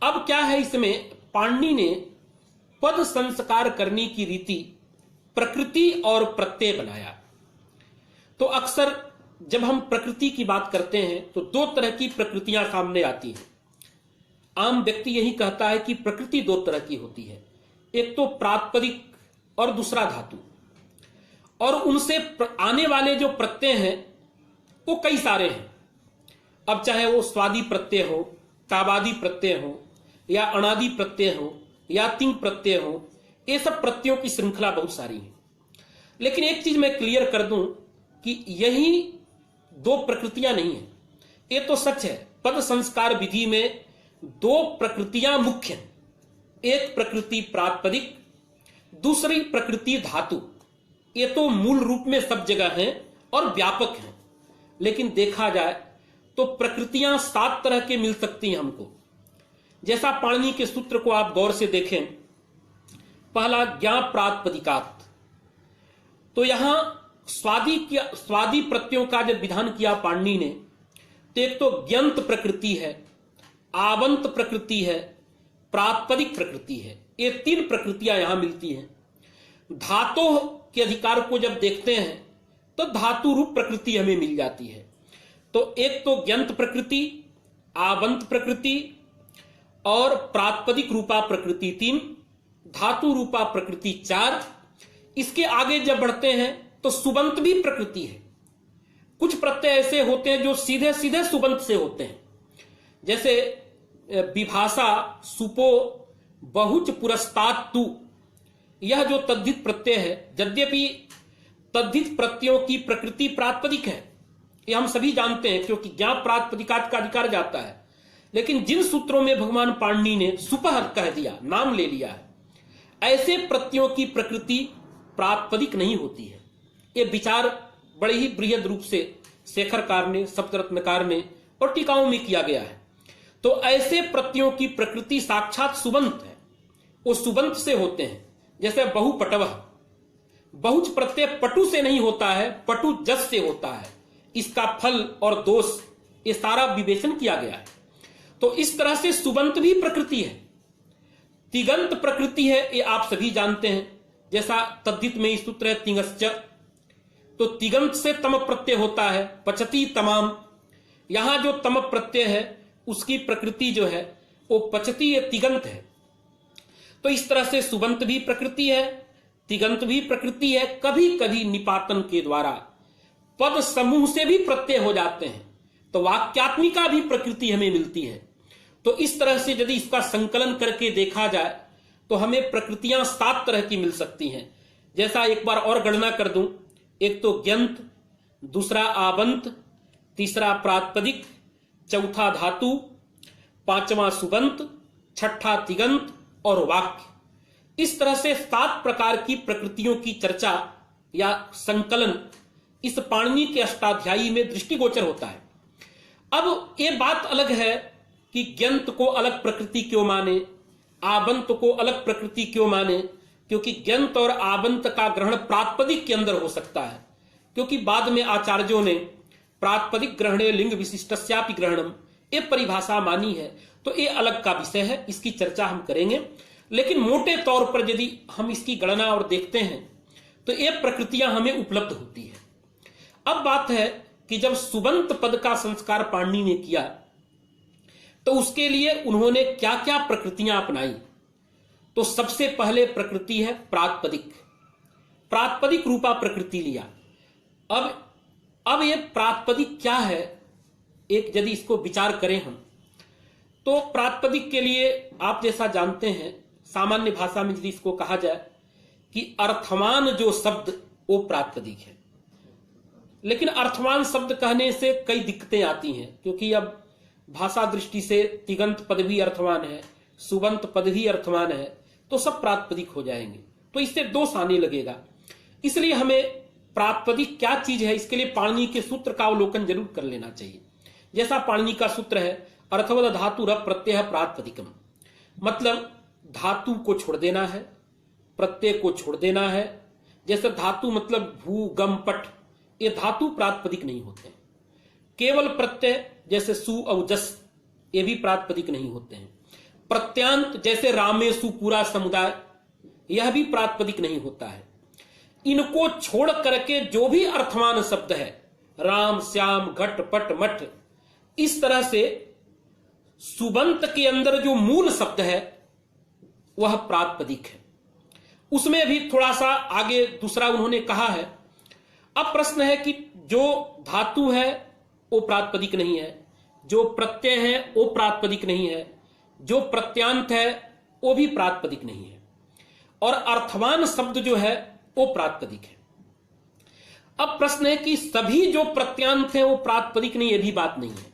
अब क्या है, इसमें पाणिनि ने पद संस्कार करने की रीति प्रकृति और प्रत्यय बनाया। तो अक्सर जब हम प्रकृति की बात करते हैं तो दो तरह की प्रकृतियां सामने आती हैं। आम व्यक्ति यही कहता है कि प्रकृति दो तरह की होती है, एक तो प्रातिपदिक और दूसरा धातु, और उनसे आने वाले जो प्रत्यय हैं वो कई सारे हैं। अब चाहे वो स्वादि प्रत्यय हो, ताबादी प्रत्यय हो, या अनादि प्रत्यय हो, या तिंग प्रत्यय हो, ये सब प्रत्ययों की श्रृंखला बहुत सारी है। लेकिन एक चीज मैं क्लियर कर दूं कि यही दो प्रकृतियां नहीं है। ये तो सच है, पद संस्कार विधि में दो प्रकृतियां मुख्य हैं, एक प्रकृति प्रातिपदिक, दूसरी प्रकृति धातु। ये तो मूल रूप में सब जगह हैं और व्यापक हैं। लेकिन देखा जाए तो प्रकृतियां 7 तरह के मिल सकती हैं हमको। जैसा पाणिनि के सूत्र को आप गौर से देखें, पहला ज्ञा प्रातिपदिकात, तो यहां स्वादि प्रत्ययों का जब विधान किया पाणिनि ने, तो एक तो ज्ञंत प्रकृति है, आवंत प्रकृति है, प्रातिपदिक प्रकृति है। ये 3 प्रकृतियां यहां मिलती हैं। धातु के अधिकार को जब देखते हैं तो धातु रूप प्रकृति हमें मिल जाती है। तो एक तो ज्ञंत प्रकृति, आवंत प्रकृति और प्रातिपदिक रूपा प्रकृति 3, धातु रूपा प्रकृति 4। इसके आगे जब बढ़ते हैं तो सुबंत भी प्रकृति है। कुछ प्रत्यय ऐसे होते हैं जो सीधे सीधे सुबंत से होते हैं, जैसे विभाषा, सुपो, बहुच पुरस्तात् तु, यह जो तद्धित प्रत्यय है, यद्यपि तद्धित प्रत्ययों की प्रकृति प्रातिपदिक है, ये हम सभी जानते हैं क्योंकि ज्ञा प्रातिपदिकात का अधिकार जाता है। लेकिन जिन सूत्रों में भगवान पाणिनि ने सुपह कह दिया, नाम ले लिया है, ऐसे प्रत्ययों की प्रकृति प्रातिपदिक नहीं होती है। ये विचार बड़े ही बृहद रूप से शेखरकार ने, सप्तरत्नकार ने और टीकाओं में किया गया है। तो ऐसे प्रत्ययों की प्रकृति साक्षात सुबंत है, वो सुबंत से होते हैं। जैसे बहुपटवः, बहुच प्रत्यय पटु से नहीं होता है, पटु जस से होता है। इसका फल और दोष ये सारा विवेचन किया गया है। तो इस तरह से सुबंत भी प्रकृति है। तिगंत प्रकृति है, ये आप सभी जानते हैं। जैसा तद्धित में इस सूत्र है तिंगश्च, तो तिगंत से तम प्रत्यय होता है, पचती तमाम। यहां जो तम प्रत्यय है उसकी प्रकृति जो है वो पचती है, तिगंत है। तो इस तरह से सुबंत भी प्रकृति है, तिगंत भी प्रकृति है। कभी कभी निपातन के द्वारा पद समूह से भी प्रत्यय हो जाते हैं, तो वाक्यात्मिका भी प्रकृति हमें मिलती है। तो इस तरह से यदि इसका संकलन करके देखा जाए तो हमें प्रकृतियां 7 तरह की मिल सकती हैं। जैसा एक बार और गणना कर दूं, एक तो ज्ञंत, दूसरा आवंत, तीसरा प्रातिपदिक, चौथा धातु, पांचवा सुबंत, छठा तिगंत और वाक्य। इस तरह से 7 प्रकार की प्रकृतियों की चर्चा या संकलन इस पाणिनि के अष्टाध्यायी में दृष्टिगोचर होता है। अब ये बात अलग है कि ज्ञंत को अलग प्रकृति क्यों माने, आवंत को अलग प्रकृति क्यों माने, क्योंकि ज्ञंत और आवंत का ग्रहण प्रातिपदिक के अंदर हो सकता है। क्योंकि बाद में आचार्यों ने प्रातिपदिक ग्रहणे लिंग विशिष्टस्यापि ग्रहणम ये परिभाषा मानी है। तो ये अलग का विषय है, इसकी चर्चा हम करेंगे। लेकिन मोटे तौर पर यदि हम इसकी गणना और देखते हैं तो ये प्रकृतियां हमें उपलब्ध होती है। अब बात है कि जब सुबंत पद का संस्कार पाणिनि ने किया तो उसके लिए उन्होंने क्या क्या प्रकृतियां अपनाई। तो सबसे पहले प्रकृति है प्रातिपदिक, प्रातिपदिक रूपा प्रकृति लिया। अब ये प्रातिपदिक क्या है, एक यदि इसको विचार करें हम, तो प्रातिपदिक के लिए आप जैसा जानते हैं, सामान्य भाषा में यदि इसको कहा जाए कि अर्थवान जो शब्द वो प्रातिपदिक है। लेकिन अर्थवान शब्द कहने से कई दिक्कतें आती हैं, क्योंकि अब भाषा दृष्टि से तिगंत पद भी अर्थवान है, सुबंत पद भी अर्थवान है, तो सब प्रातिपदिक हो जाएंगे, तो इससे दोष आने लगेगा। इसलिए हमें प्रातिपदिक क्या चीज है, इसके लिए पाणिनि के सूत्र का अवलोकन जरूर कर लेना चाहिए। जैसा पाणिनि का सूत्र है, अर्थवद धातु रप प्रत्यय प्रातिपदिकम, मतलब धातु को छोड़ देना है, प्रत्यय को छोड़ देना है। जैसे धातु मतलब भू गम पट, ये धातु प्रातिपदिक नहीं होते हैं। केवल प्रत्यय जैसे सु और जस, ये भी प्रातिपदिक नहीं होते हैं। प्रत्यांत जैसे रामेसु पूरा समुदाय, यह भी प्रातिपदिक नहीं होता है। इनको छोड़ करके जो भी अर्थवान शब्द है, राम श्याम घट पट मठ, इस तरह से सुबंत के अंदर जो मूल शब्द है वह प्रातिपदिक है। उसमें भी थोड़ा सा आगे दूसरा उन्होंने कहा है। अब प्रश्न है कि जो धातु है वो प्रातिपदिक नहीं है, जो प्रत्यय है वो प्रातिपदिक नहीं है, जो प्रत्यांत है वो भी प्रातिपदिक नहीं है, और अर्थवान शब्द जो है वो प्रातिपदिक है। अब प्रश्न है कि सभी जो प्रत्यांत है वो प्रातिपदिक नहीं, ये भी बात नहीं है।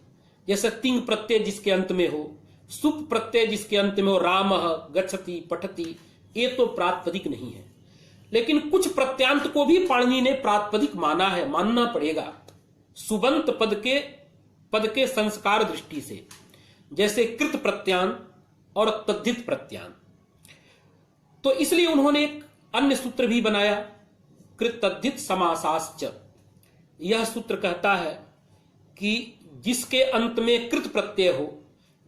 जैसे तिंग प्रत्यय जिसके अंत में हो, सुप प्रत्यय जिसके अंत में हो, रामः गच्छति पठति, ये तो प्रातिपदिक नहीं है। लेकिन कुछ प्रत्यांत को भी पाणिनि ने प्रातिपदिक माना है, मानना पड़ेगा सुबंत पद के संस्कार दृष्टि से, जैसे कृत प्रत्यान और तद्धित प्रत्यान। तो इसलिए उन्होंने एक अन्य सूत्र भी बनाया, कृत तद्धित समासाश्च। यह सूत्र कहता है कि जिसके अंत में कृत प्रत्यय हो,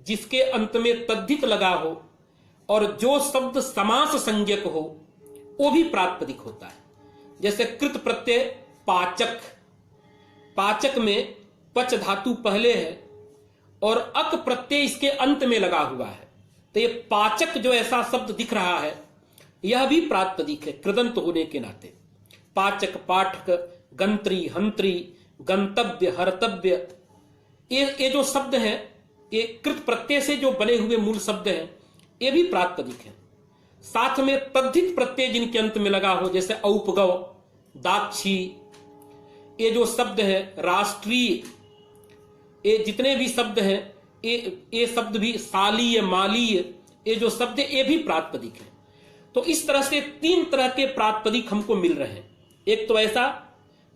जिसके अंत में तद्धित लगा हो, और जो शब्द समास संज्ञक हो, वो भी प्रातिपदिक होता है। जैसे कृत प्रत्यय पाचक, पाचक में पच धातु पहले है और अक प्रत्यय इसके अंत में लगा हुआ है, तो ये पाचक जो ऐसा शब्द दिख रहा है यह भी प्रातिपदिक है कृदंत होने के नाते। पाचक, पाठक, गंत्री, हंत्री, गंतव्य, हर्तव्य, ये जो शब्द हैं, ये कृत प्रत्यय से जो बने हुए मूल शब्द हैं, ये भी प्रातिपदिक है। साथ में तद्धित प्रत्यय जिनके अंत में लगा हो, जैसे औपगव, दाक्षी, ये जो शब्द है, राष्ट्रीय, ये जितने भी शब्द हैं, ये शब्द भी, सालीय, मालीय, ये जो शब्द है ये भी प्रातिपदिक है। तो इस तरह से तीन तरह के प्रातिपदिक हमको मिल रहे हैं। एक तो ऐसा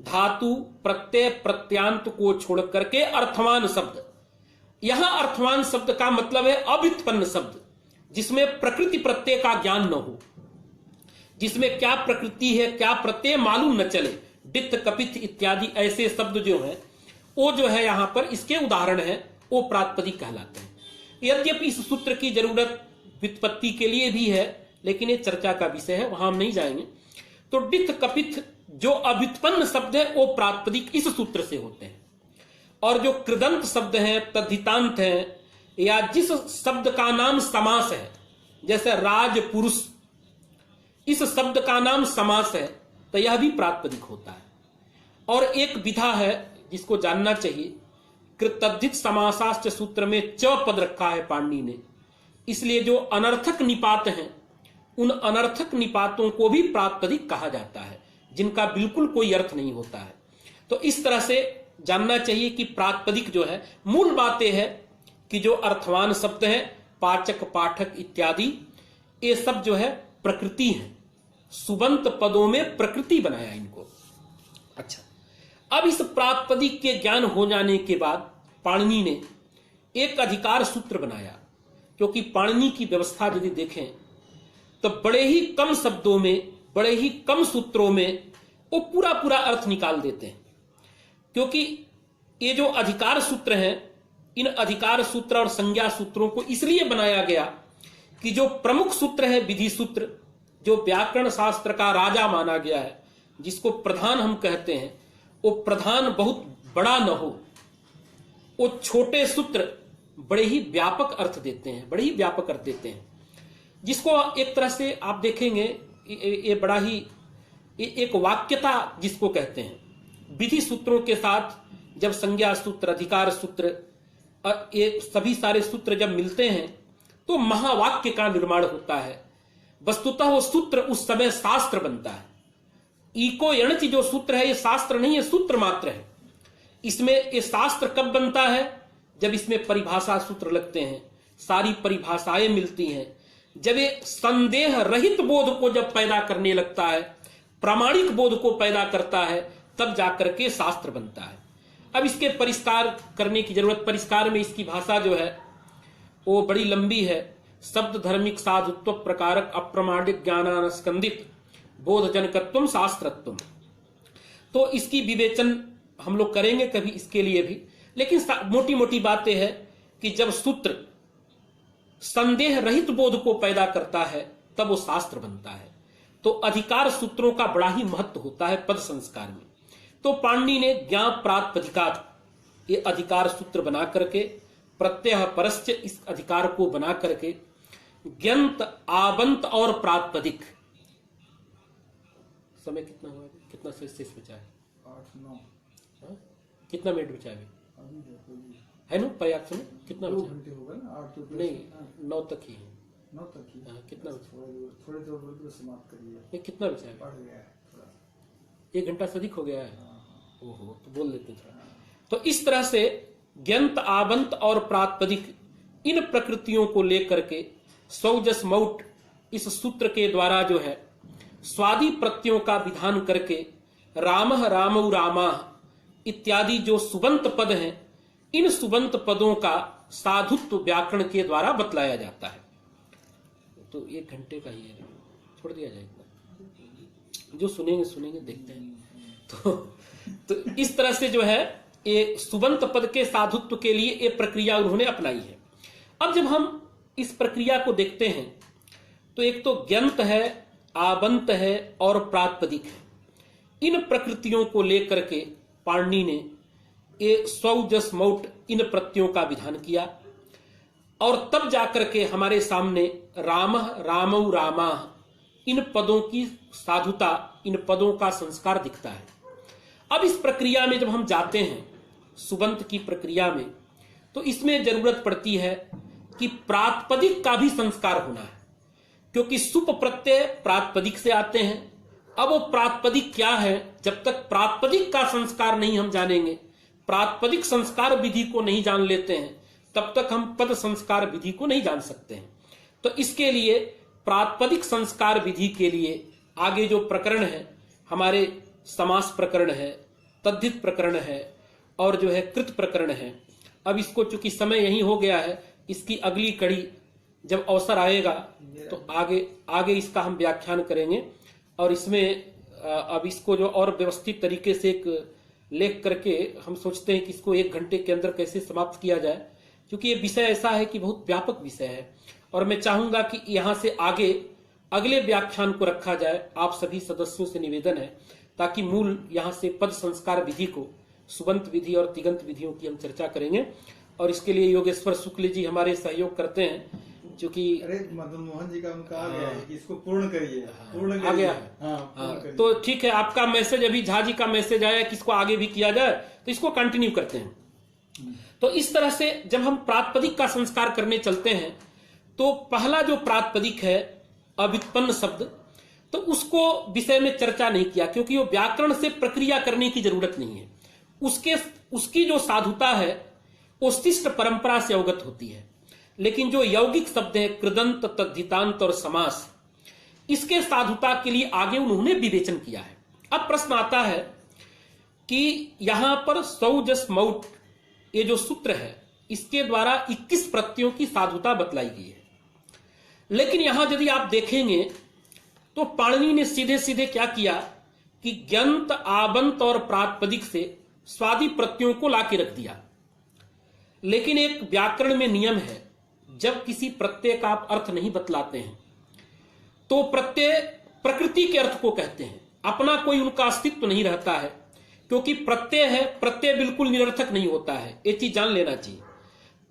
धातु प्रत्यय प्रत्यांत को छोड़ करके अर्थवान शब्द। यहां अर्थवान शब्द का मतलब है अव्युत्पन्न शब्द, जिसमें प्रकृति प्रत्यय का ज्ञान न हो, जिसमें क्या प्रकृति है क्या प्रत्यय मालूम न चले। डित, कपित इत्यादि ऐसे शब्द जो है वो जो है यहां पर इसके उदाहरण है, वो प्रातिपदिक कहलाते हैं। यद्यपि इस सूत्र की जरूरत व्युत्पत्ति के लिए भी है, लेकिन ये चर्चा का विषय है, वहां हम नहीं जाएंगे। तो डित कपित जो अव्युत्पन्न शब्द है वो प्रातिपदिक इस सूत्र से होते हैं, और जो कृदंत शब्द हैं, तद्धितांत हैं, या जिस शब्द का नाम समास है, जैसे राज पुरुष, इस शब्द का नाम समास है, तो यह भी प्रातिपदिक होता है। और एक विधा है जिसको जानना चाहिए, कृतद्धित समासाश्च सूत्र में च पद रखा है पाणिनि ने, इसलिए जो अनर्थक निपात हैं उन अनर्थक निपातों को भी प्रातिपदिक कहा जाता है, जिनका बिल्कुल कोई अर्थ नहीं होता है। तो इस तरह से जानना चाहिए कि प्रातिपदिक जो है, मूल बात यह है कि जो अर्थवान शब्द है, पाचक, पाठक इत्यादि, ये सब जो है प्रकृति है। सुबंत पदों में प्रकृति बनाया इनको। अच्छा, अब इस प्रातिपदिक के ज्ञान हो जाने के बाद पाणिनि ने एक अधिकार सूत्र बनाया, क्योंकि पाणिनि की व्यवस्था यदि देखें तो बड़े ही कम शब्दों में, बड़े ही कम सूत्रों में वो पूरा पूरा अर्थ निकाल देते हैं। क्योंकि ये जो अधिकार सूत्र हैं, इन अधिकार सूत्र और संज्ञा सूत्रों को इसलिए बनाया गया कि जो प्रमुख सूत्र है विधि सूत्र, जो व्याकरण शास्त्र का राजा माना गया है, जिसको प्रधान हम कहते हैं, वो प्रधान बहुत बड़ा न हो, वो छोटे सूत्र बड़े ही व्यापक अर्थ देते हैं, बड़े ही व्यापक अर्थ देते हैं। जिसको एक तरह से आप देखेंगे ये बड़ा ही एक वाक्यता जिसको कहते हैं। विधि सूत्रों के साथ जब संज्ञा सूत्र, अधिकार सूत्र, ये सभी सारे सूत्र जब मिलते हैं तो महावाक्य का निर्माण होता है। वस्तुतः वो सूत्र उस समय शास्त्र बनता है, इको यणच जो सूत्र है ये शास्त्र नहीं है, सूत्र मात्र है। इसमें ये शास्त्र कब बनता है? जब इसमें परिभाषा सूत्र लगते हैं, सारी परिभाषाएं मिलती हैं, जब ये संदेह रहित बोध को जब पैदा करने लगता है, प्रामाणिक बोध को पैदा करता है, तब जाकर के शास्त्र बनता है। अब इसके परिष्कार करने की जरूरत, परिष्कार में इसकी भाषा जो है वो बड़ी लंबी है। शब्द धर्मिक साधुत्व प्रकारक अप्रमाणिक ज्ञानानुस्कंदित बोध जनकत्वम शास्त्रत्वम। तो इसकी विवेचन हम लोग करेंगे कभी इसके लिए भी, लेकिन मोटी मोटी बातें है कि जब सूत्र संदेह रहित बोध को पैदा करता है तब वो शास्त्र बनता है। तो अधिकार सूत्रों का बड़ा ही महत्व होता है पद संस्कार में। तो पाणिनि ने ज्ञान प्रातिपदिकात् ये अधिकार सूत्र बना करके, प्रत्यय परश्च इस अधिकार को बना करके, ज्ञंत आबंत और प्रातिपदिक। समय कितना हुआ, कितना शेष बचा है? 8-9 कितना मिनट बचा है? अभी है ना पर्याप्त समय? कितना 2 बचा? घंटे होगा ना, 8 तो नहीं 9 तक ही है। 9 तक ही। कितना बचा? थोड़े देर समाप्त करिए। ये कितना बचा है? बढ़ गया है थोड़ा, 1 घंटा से अधिक हो गया है। ओहो, तो बोल लेते हैं। तो इस तरह से ज्ञंत आबंत और प्रातिपदिक इन प्रकृतियों को लेकर के सौजस मौट इस सूत्र के द्वारा जो है स्वादि प्रत्ययों का विधान करके रामः रामौ रामाः इत्यादि जो सुबंत पद हैं, इन सुबंत पदों का साधुत्व व्याकरण के द्वारा बतलाया जाता है। तो 1 घंटे का ही है, छोड़ दिया जाएगा, जो सुनेंगे देखते हैं। तो इस तरह से जो है ये सुबंत पद के साधुत्व के लिए ये प्रक्रिया उन्होंने अपनाई है। अब जब हम इस प्रक्रिया को देखते हैं तो एक तो ज्ञंत है, आबंत है और प्रातिपदिक है। इन प्रकृतियों को लेकर के पाणिनि ने ये स्वौ जस मौट इन प्रत्ययों का विधान किया और तब जाकर के हमारे सामने रामः रामौ रामाः इन पदों की साधुता, इन पदों का संस्कार दिखता है। अब इस प्रक्रिया में जब हम जाते हैं सुबंत की प्रक्रिया में, तो इसमें जरूरत पड़ती है कि प्रातिपदिक का भी संस्कार होना है, क्योंकि सुप प्रत्यय प्रातिपदिक से आते हैं। अब वो प्रातिपदिक क्या है, जब तक प्रातिपदिक का संस्कार नहीं हम जानेंगे, प्रातिपदिक संस्कार विधि को नहीं जान लेते हैं, तब तक हम पद संस्कार विधि को नहीं जान सकते हैं। तो इसके लिए प्रातिपदिक संस्कार विधि के लिए आगे जो प्रकरण है, हमारे समास प्रकरण है, तद्धित प्रकरण है और जो है कृत प्रकरण है। अब इसको चूंकि समय यही हो गया है, इसकी अगली कड़ी जब अवसर आएगा तो आगे इसका हम व्याख्यान करेंगे। और इसमें अब इसको जो और व्यवस्थित तरीके से एक लेख करके हम सोचते हैं कि इसको 1 घंटे के अंदर कैसे समाप्त किया जाए, क्योंकि ये विषय ऐसा है कि बहुत व्यापक विषय है और मैं चाहूंगा कि यहाँ से आगे अगले व्याख्यान को रखा जाए। आप सभी सदस्यों से निवेदन है ताकि मूल यहाँ से पद संस्कार विधि को, सुबंत विधि और तिगंत विधियों की हम चर्चा करेंगे। और इसके लिए योगेश्वर शुक्ल जी हमारे सहयोग करते हैं, क्योंकि अरे मदन मोहन जी का उनका आ गया है कि इसको पूर्ण करिए, पूर्ण आ गया है। पूर्ण करिए। तो ठीक है, आपका मैसेज अभी झा जी का मैसेज आया कि इसको आगे भी किया जाए, तो इसको कंटिन्यू करते हैं। तो इस तरह से जब हम प्रातिपदिक का संस्कार करने चलते हैं तो पहला जो प्रातिपदिक है अव्युत्पन्न शब्द, तो उसको विषय में चर्चा नहीं किया, क्योंकि वो व्याकरण से प्रक्रिया करने की जरूरत नहीं है। उसकी जो साधुता है वो शिष्ट परंपरा से अवगत होती है। लेकिन जो यौगिक शब्द है कृदंत, तद्धितांत और समास, इसके साधुता के लिए आगे उन्होंने विवेचन किया है। अब प्रश्न आता है कि यहां पर सौ जस मौट ये जो सूत्र है, इसके द्वारा 21 प्रत्ययों की साधुता बतलाई गई है। लेकिन यहां यदि आप देखेंगे तो पाणिनि ने सीधे सीधे क्या किया कि ज्ञंत, आबंत और प्रातिपदिक से स्वादि प्रत्ययों को लाके रख दिया। लेकिन एक व्याकरण में नियम है, जब किसी प्रत्यय का आप अर्थ नहीं बतलाते हैं तो प्रत्यय प्रकृति के अर्थ को कहते हैं, अपना कोई उनका अस्तित्व नहीं रहता है। क्योंकि प्रत्यय है, प्रत्यय बिल्कुल निरर्थक नहीं होता है, ये चीज जान लेना चाहिए।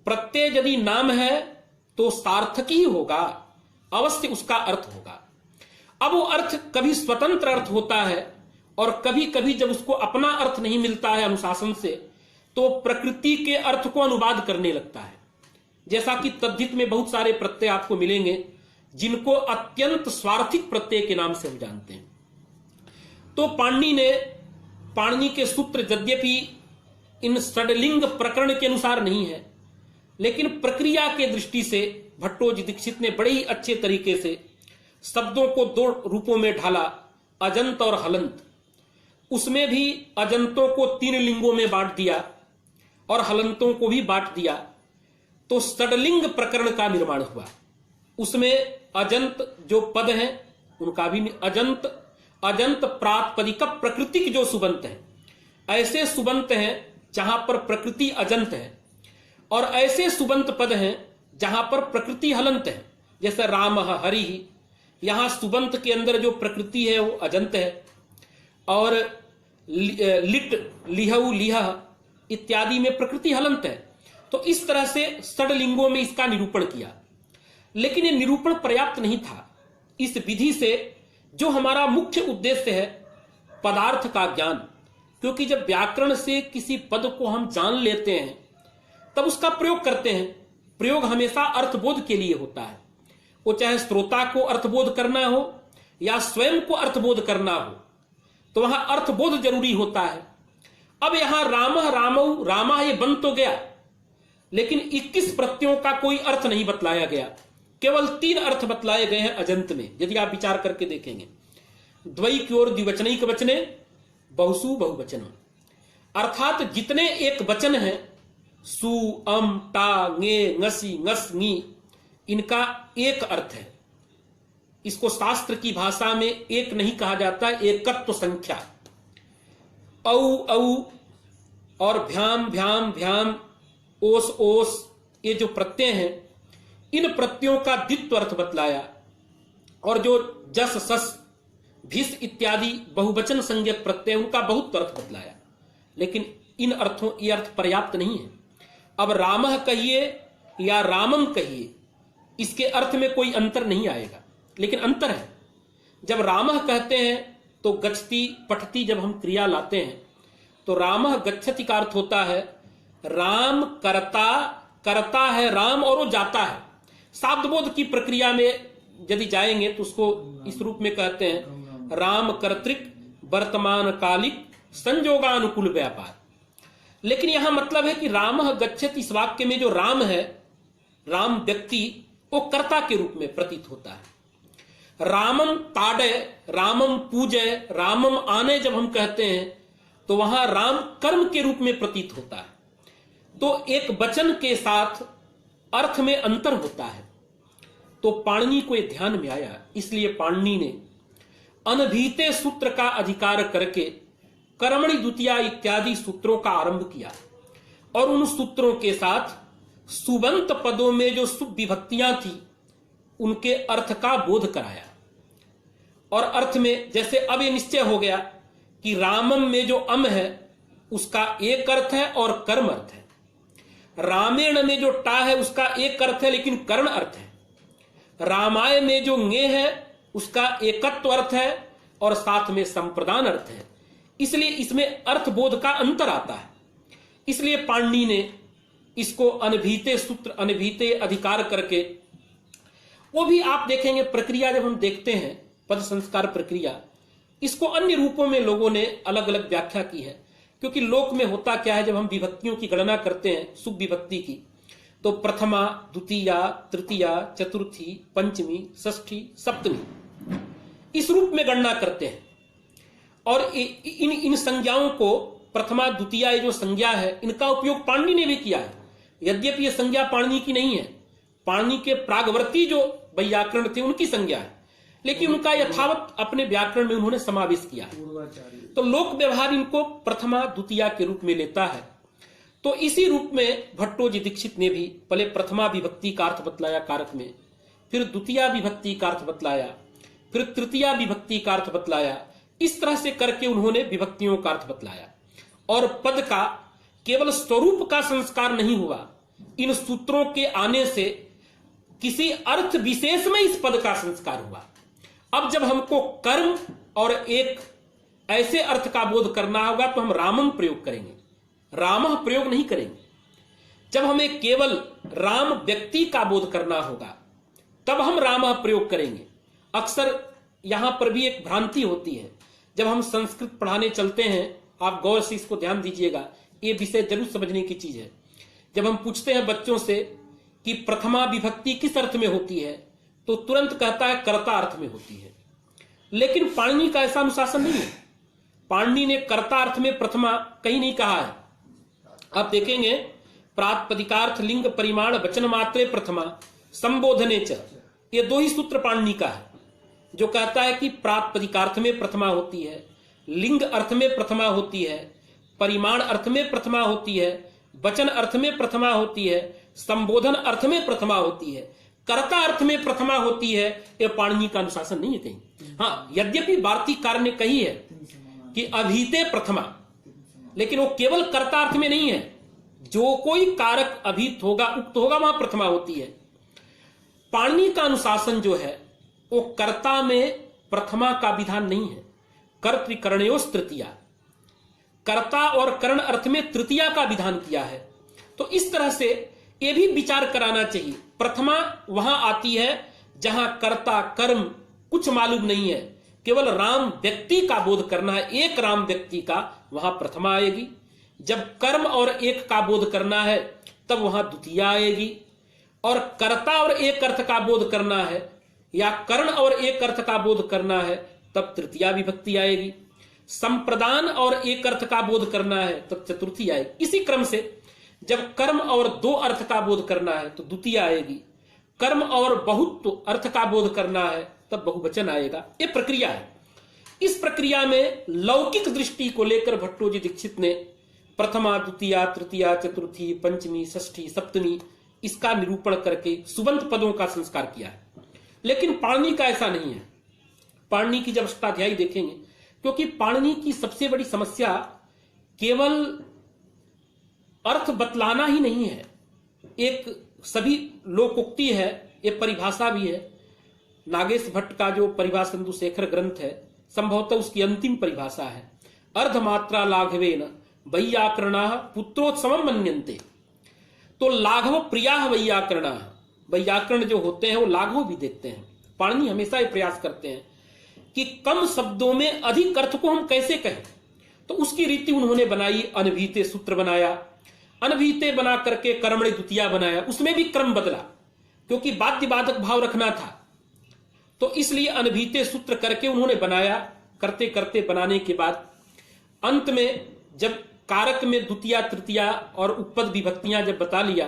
प्रत्यय यदि नाम है तो सार्थक ही होगा, अवश्य उसका अर्थ होगा। अब वो अर्थ कभी स्वतंत्र अर्थ होता है और कभी कभी जब उसको अपना अर्थ नहीं मिलता है अनुशासन से, तो प्रकृति के अर्थ को अनुवाद करने लगता है। जैसा कि तद्धित में बहुत सारे प्रत्यय आपको मिलेंगे जिनको अत्यंत स्वार्थिक प्रत्यय के नाम से हम जानते हैं। तो पाणिनि के सूत्र यद्यपि इन षडलिंग प्रकरण के अनुसार नहीं है, लेकिन प्रक्रिया के दृष्टि से भट्टोजी दीक्षित ने बड़े ही अच्छे तरीके से शब्दों को दो रूपों में ढाला, अजंत और हलंत। उसमें भी अजंतों को 3 लिंगों में बांट दिया और हलंतों को भी बांट दिया, तो षडलिंग प्रकरण का निर्माण हुआ। उसमें अजंत जो पद हैं उनका भी अजंत प्रातिपदिक प्रकृतिक जो सुबंत है, ऐसे सुबंत हैं जहां पर प्रकृति अजंत है, और ऐसे सुबंत पद हैं जहां पर प्रकृति हलंत है। जैसे राम हरि, यहां सुबंत के अंदर जो प्रकृति है वो अजंत है, और लिट लिहऊ लिह इत्यादि में प्रकृति हलंत है। तो इस तरह से षडलिंगों में इसका निरूपण किया, लेकिन ये निरूपण पर्याप्त नहीं था। इस विधि से जो हमारा मुख्य उद्देश्य है पदार्थ का ज्ञान, क्योंकि जब व्याकरण से किसी पद को हम जान लेते हैं तब उसका प्रयोग करते हैं। प्रयोग हमेशा अर्थबोध के लिए होता है, वो चाहे श्रोता को अर्थबोध करना हो या स्वयं को अर्थबोध करना हो, तो वहां अर्थबोध जरूरी होता है। अब यहां रामा ये बन तो गया, लेकिन 21 प्रत्ययों का कोई अर्थ नहीं बतलाया गया, केवल 3 अर्थ बतलाए गए हैं अजंत में। यदि आप विचार करके देखेंगे, द्वई की ओर द्विवचनिक वचने, बहुसु बहुवचन, अर्थात जितने एक वचन है सु अम टा ङे ङसी ङस ङी, इनका एक अर्थ है। इसको शास्त्र की भाषा में एक नहीं कहा जाता, एकत्व संख्या। औ औ और भ्याम भ्याम भ्याम, ओस ओस, ये जो प्रत्यय हैं इन प्रत्ययों का द्वित्व अर्थ बतलाया, और जो जस सस भिस इत्यादि बहुवचन संज्ञक प्रत्यय उनका बहुत अर्थ बतलाया। लेकिन इन अर्थों ये अर्थ पर्याप्त नहीं है। अब रामः कहिए या रामम कहिए, इसके अर्थ में कोई अंतर नहीं आएगा, लेकिन अंतर है। जब रामः कहते हैं तो गच्छति पठति, जब हम क्रिया लाते हैं तो रामः गच्छति का अर्थ होता है राम करता है राम, और वो जाता है। शाब्दबोध की प्रक्रिया में यदि जाएंगे तो उसको इस रूप में कहते हैं राम कर्तृक वर्तमान कालिक संजोगानुकूल व्यापार। लेकिन यहां मतलब है कि रामः गच्छति, इस वाक्य में जो राम है, राम व्यक्ति, वो कर्ता के रूप में प्रतीत होता है। रामम ताड़े, रामम पूजय, रामम आने जब हम कहते हैं तो वहां राम कर्म के रूप में प्रतीत होता है। तो एक वचन के साथ अर्थ में अंतर होता है। तो पाणिनि को यह ध्यान में आया, इसलिए पाणिनि ने अनभीते सूत्र का अधिकार करके कर्मणि द्वितीया इत्यादि सूत्रों का आरंभ किया, और उन सूत्रों के साथ सुबंत पदों में जो शुभ विभक्तियां थी उनके अर्थ का बोध कराया। और अर्थ में जैसे अब यह निश्चय हो गया कि रामम में जो अम है उसका एक अर्थ है और कर्म अर्थ है, रामेण में जो टा है उसका एक अर्थ है लेकिन कर्ण अर्थ है, रामाय में जो ङे है उसका एकत्व अर्थ है और साथ में संप्रदान अर्थ है। इसलिए इसमें अर्थबोध का अंतर आता है। इसलिए पाणिनि ने इसको अनभीते सूत्र, अनभीते अधिकार करके, वो भी आप देखेंगे प्रक्रिया जब हम देखते हैं पद संस्कार प्रक्रिया, इसको अन्य रूपों में लोगों ने अलग अलग व्याख्या की है। क्योंकि लोक में होता क्या है, जब हम विभक्तियों की गणना करते हैं शुभ विभक्ति की, तो प्रथमा, द्वितीया, तृतीया, चतुर्थी, पंचमी, षष्ठी, सप्तमी, इस रूप में गणना करते हैं। और इन संज्ञाओं को प्रथमा द्वितीया, ये जो संज्ञा है, इनका उपयोग पाणिनि ने भी किया है। यद्यपि ये संज्ञा पाणिनि की नहीं है, पाणिनि के प्रागवर्ती जो वैयाकरण थे उनकी संज्ञा है, लेकिन उनका यथावत अपने व्याकरण में उन्होंने समावेश किया है। तो लोक व्यवहार इनको प्रथमा द्वितीया के रूप में लेता है। तो इसी रूप में भट्टोजी दीक्षित ने भी पहले प्रथमा विभक्ति का अर्थ बतलाया कारक में, फिर द्वितीया विभक्ति का अर्थ बतलाया, फिर तृतीया विभक्ति का अर्थ बतलाया। इस तरह से करके उन्होंने विभक्तियों का अर्थ बतलाया। और पद का केवल स्वरूप का संस्कार नहीं हुआ, इन सूत्रों के आने से किसी अर्थ विशेष में इस पद का संस्कार हुआ। अब जब हमको कर्म और एक ऐसे अर्थ का बोध करना होगा तो हम रामम प्रयोग करेंगे, रामः प्रयोग नहीं करेंगे। जब हमें केवल राम व्यक्ति का बोध करना होगा तब हम रामः प्रयोग करेंगे। अक्सर यहां पर भी एक भ्रांति होती है जब हम संस्कृत पढ़ाने चलते हैं, आप गौर से इसको ध्यान दीजिएगा, ये विषय जरूर समझने की चीज है। जब हम पूछते हैं बच्चों से कि प्रथमा विभक्ति किस अर्थ में होती है, तो तुरंत कहता है कर्ता अर्थ में होती है। लेकिन पाणिनि का ऐसा अनुशासन नहीं है। पाणिनि ने कर्ता अर्थ में प्रथमा कहीं नहीं कहा है। आप देखेंगे प्रातिपदिकार्थ लिंग परिमाण वचन मात्रे प्रथमा संबोधने च, ये 2 ही सूत्र पाणिनि का है, जो कहता है कि प्रातिपदिकार्थ में प्रथमा होती है, लिंग अर्थ में प्रथमा होती है, परिमाण अर्थ में प्रथमा होती है, वचन अर्थ में प्रथमा होती है, संबोधन अर्थ में प्रथमा होती है, कर्ता अर्थ में प्रथमा होती है। ये पाणिनि का अनुशासन नहीं है कहीं। हाँ, यद्यपि वार्तिककार ने कही है कि अभीते प्रथमा, लेकिन वो केवल कर्ता अर्थ में नहीं है। जो कोई कारक अभीत होगा, उक्त होगा, वहां प्रथमा होती है। पाणिनि का अनुशासन जो है वो कर्ता में प्रथमा का विधान नहीं है। कर्तृकरणयोस् तृतीया, कर्ता और करण अर्थ में तृतीया का विधान किया है। तो इस तरह से यह भी विचार कराना चाहिए। प्रथमा वहां आती है जहां कर्ता कर्म कुछ मालूम नहीं है, केवल राम व्यक्ति का बोध करना है, एक राम व्यक्ति का, वहां प्रथमा आएगी। जब कर्म और एक का बोध करना है तब वहां द्वितीया आएगी। और कर्ता और एक अर्थ का बोध करना है या कर्ण और एक अर्थ का बोध करना है तब तृतीया विभक्ति आएगी। संप्रदान और एक अर्थ का बोध करना है तब चतुर्थी आएगी। इसी क्रम से जब कर्म और 2 अर्थ का बोध करना है तो द्वितीय आएगी। कर्म और बहुत अर्थ का बोध करना है तब बहुवचन आएगा। ये प्रक्रिया है। इस प्रक्रिया में लौकिक दृष्टि को लेकर भट्टोजी दीक्षित ने प्रथमा, द्वितीया, तृतीया, चतुर्थी, पंचमी, षष्ठी, सप्तमी इसका निरूपण करके सुबंत पदों का संस्कार किया है। लेकिन पाणिनि का ऐसा नहीं है। पाणिनि की जब अष्टाध्यायी देखेंगे, क्योंकि पाणिनि की सबसे बड़ी समस्या केवल अर्थ बतलाना ही नहीं है। एक सभी लोकोक्ति है, एक परिभाषा भी है। नागेश भट्ट का जो परिभाषा सिंधु शेखर ग्रंथ है, संभवतः उसकी अंतिम परिभाषा है, अर्धमात्रा लाघवेन वैयाकरणाः पुत्रोत्सवम मन्यन्ते। तो लाघव प्रियाः वैयाकरणाः, वैयाकरण जो होते हैं वो लाघव भी देखते हैं। पाणिनि हमेशा ये प्रयास करते हैं कि कम शब्दों में अधिक अर्थ को हम कैसे कहें। तो उसकी रीति उन्होंने बनाई। अनभीते सूत्र बनाया, अनभीते बना करके कर्मणि द्वितीया बनाया। उसमें भी क्रम बदला क्योंकि बाध्य बाधक भाव रखना था, तो इसलिए अनभीते सूत्र करके उन्होंने बनाया। करते करते बनाने के बाद अंत में जब कारक में द्वितीया, तृतीया और उपपद विभक्तियां जब बता लिया,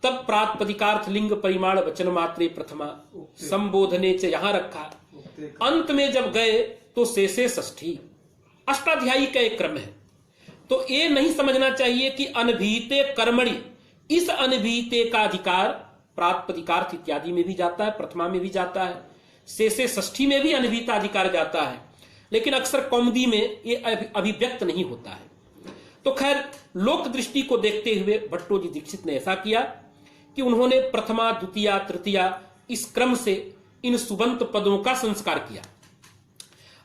तब प्रातिपदिकार्थ लिंग परिमाण वचन मात्रे प्रथमा संबोधने से यहां रखा। अंत में जब गए तो शेषे षष्ठी, अष्टाध्यायी का एक क्रम है। तो ये नहीं समझना चाहिए कि अनभीते कर्मणि, इस अनभीते का अधिकार प्रातिपदिकार्थ इत्यादि में भी जाता है, प्रथमा में भी जाता है, शेषे षष्ठी में भी अनभीता अधिकार जाता है, लेकिन अक्सर कौमुदी में ये अभिव्यक्त नहीं होता है। तो खैर, लोक दृष्टि को देखते हुए भट्टोजी दीक्षित ने ऐसा किया कि उन्होंने प्रथमा, द्वितीया, तृतीया इस क्रम से इन सुबंत पदों का संस्कार किया।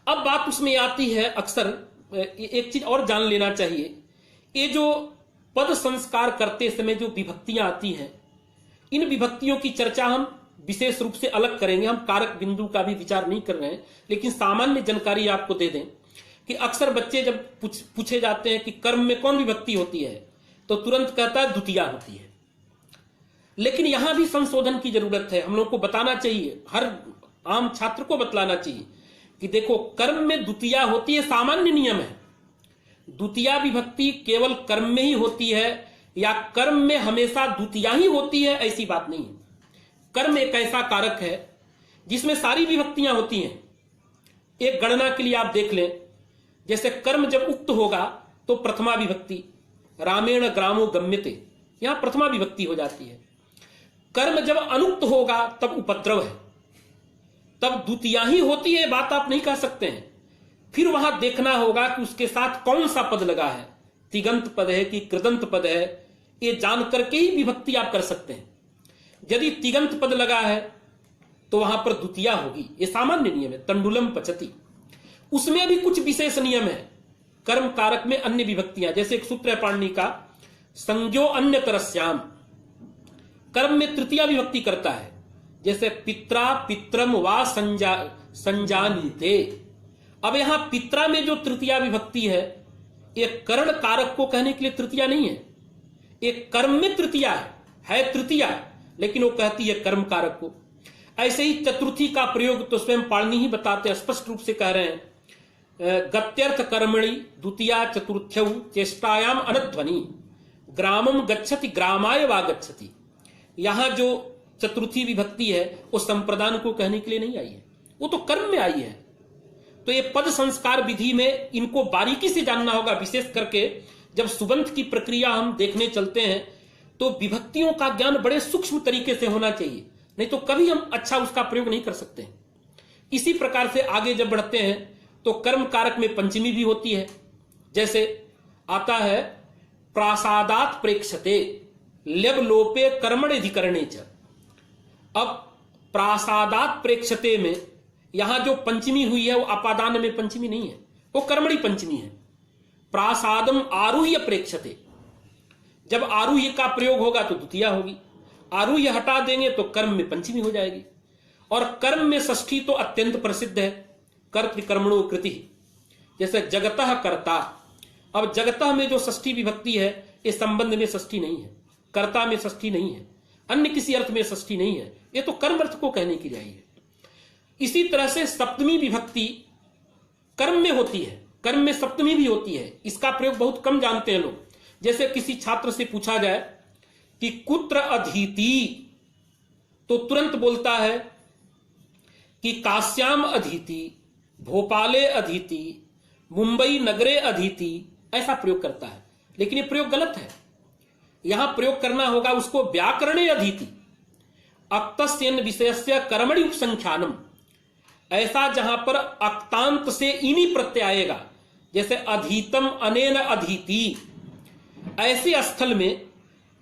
अब बात उसमें आती है, अक्सर एक चीज और जान लेना चाहिए, ये जो पद संस्कार करते समय जो विभक्तियां आती हैं, इन विभक्तियों की चर्चा हम विशेष रूप से अलग करेंगे। हम कारक बिंदु का भी विचार नहीं कर रहे हैं, लेकिन सामान्य जानकारी आपको दे दें कि अक्सर बच्चे जब पूछे जाते हैं कि कर्म में कौन विभक्ति होती है, तो तुरंत कहता है द्वितीया होती है। लेकिन यहां भी संशोधन की जरूरत है। हम लोग को बताना चाहिए, हर आम छात्र को बतलाना चाहिए कि देखो, कर्म में द्वितीया होती है, सामान्य नियम है। द्वितीया विभक्ति केवल कर्म में ही होती है या कर्म में हमेशा द्वितीया ही होती है, ऐसी बात नहीं है। कर्म एक ऐसा कारक है जिसमें सारी विभक्तियां होती हैं। एक गणना के लिए आप देख लें, जैसे कर्म जब उक्त होगा तो प्रथमा विभक्ति, रामेण ग्रामो गम्यते, यहां प्रथमा विभक्ति हो जाती है। कर्म जब अनुक्त होगा तब उपद्रव है, तब द्वितीया ही होती है, बात आप नहीं कह सकते हैं। फिर वहां देखना होगा कि उसके साथ कौन सा पद लगा है, तिगंत पद है कि कृदंत पद है, ये जान करके ही विभक्ति आप कर सकते हैं। यदि तिगंत पद लगा है तो वहां पर द्वितीया होगी, ये सामान्य नियम है। तंडुलम पचती, उसमें भी कुछ विशेष नियम है। कर्म कारक में अन्य विभक्तियां, जैसे एक सूत्र है पाणिनि का, संज्ञो अन्य तरस्याम, कर्म में तृतीया विभक्ति करता है। जैसे पित्रा पित्रम वा संजानीते, अब यहां पित्रा में जो तृतीया विभक्ति है, एक करण कारक को कहने के लिए तृतीया नहीं है, एक कर्म में तृतीया है तृतीया, लेकिन वो कहती है कर्म कारक को। ऐसे ही चतुर्थी का प्रयोग तो स्वयं पाणिनि ही बताते, स्पष्ट रूप से कह रहे हैं, गत्यर्थ कर्मणि द्वितीया चतुर्थ्यौ चेष्टायाम अनध्वनि ग्रामम गच्छति ग्रामाय वा गच्छति। यहां जो चतुर्थी विभक्ति है वो संप्रदान को कहने के लिए नहीं आई है, वो तो कर्म में आई है। तो ये पद संस्कार विधि में इनको बारीकी से जानना होगा, विशेष करके जब सुबंत की प्रक्रिया हम देखने चलते हैं तो विभक्तियों का ज्ञान बड़े सूक्ष्म तरीके से होना चाहिए, नहीं तो कभी हम अच्छा उसका प्रयोग नहीं कर सकते। इसी प्रकार से आगे जब बढ़ते हैं तो कर्म कारक में पंचमी भी होती है, जैसे आता है प्रासादात प्रेक्षते लब लोपे कर्मण अधिकरणे च। अब प्रासादात प्रेक्षते में यहां जो पंचमी हुई है वो अपादान में पंचमी नहीं है, वो कर्मणी पंचमी है। प्रासादम आरूह्य प्रेक्षते, जब आरूह्य का प्रयोग होगा तो द्वितीया होगी, आरूह्य हटा देंगे तो कर्म में पंचमी हो जाएगी। और कर्म में षष्ठी तो अत्यंत प्रसिद्ध है, कर्तृकर्मणो कृति, जैसे जगतः कर्ता। अब जगतः में जो षष्ठी विभक्ति है इस संबंध में षष्ठी नहीं है, कर्ता में षष्ठी नहीं है, अन्य किसी अर्थ में षष्ठी नहीं है, ये तो कर्म अर्थ को कहने की लिए आई है। इसी तरह से सप्तमी विभक्ति कर्म में होती है, कर्म में सप्तमी भी होती है, इसका प्रयोग बहुत कम जानते हैं लोग। जैसे किसी छात्र से पूछा जाए कि कुत्र अधीति, तो तुरंत बोलता है कि काश्याम अधीति, भोपाले अधीति, मुंबई नगरे अधीति, ऐसा प्रयोग करता है, लेकिन ये प्रयोग गलत है। यहां प्रयोग करना होगा उसको व्याकरणे अधीति, अक्तस्यन विषयस्य कर्मणि उपसंख्यानम, ऐसा जहां पर अक्तांत से इनी प्रत्यय आएगा, जैसे अधीतम अनेन अधीति, ऐसे स्थल में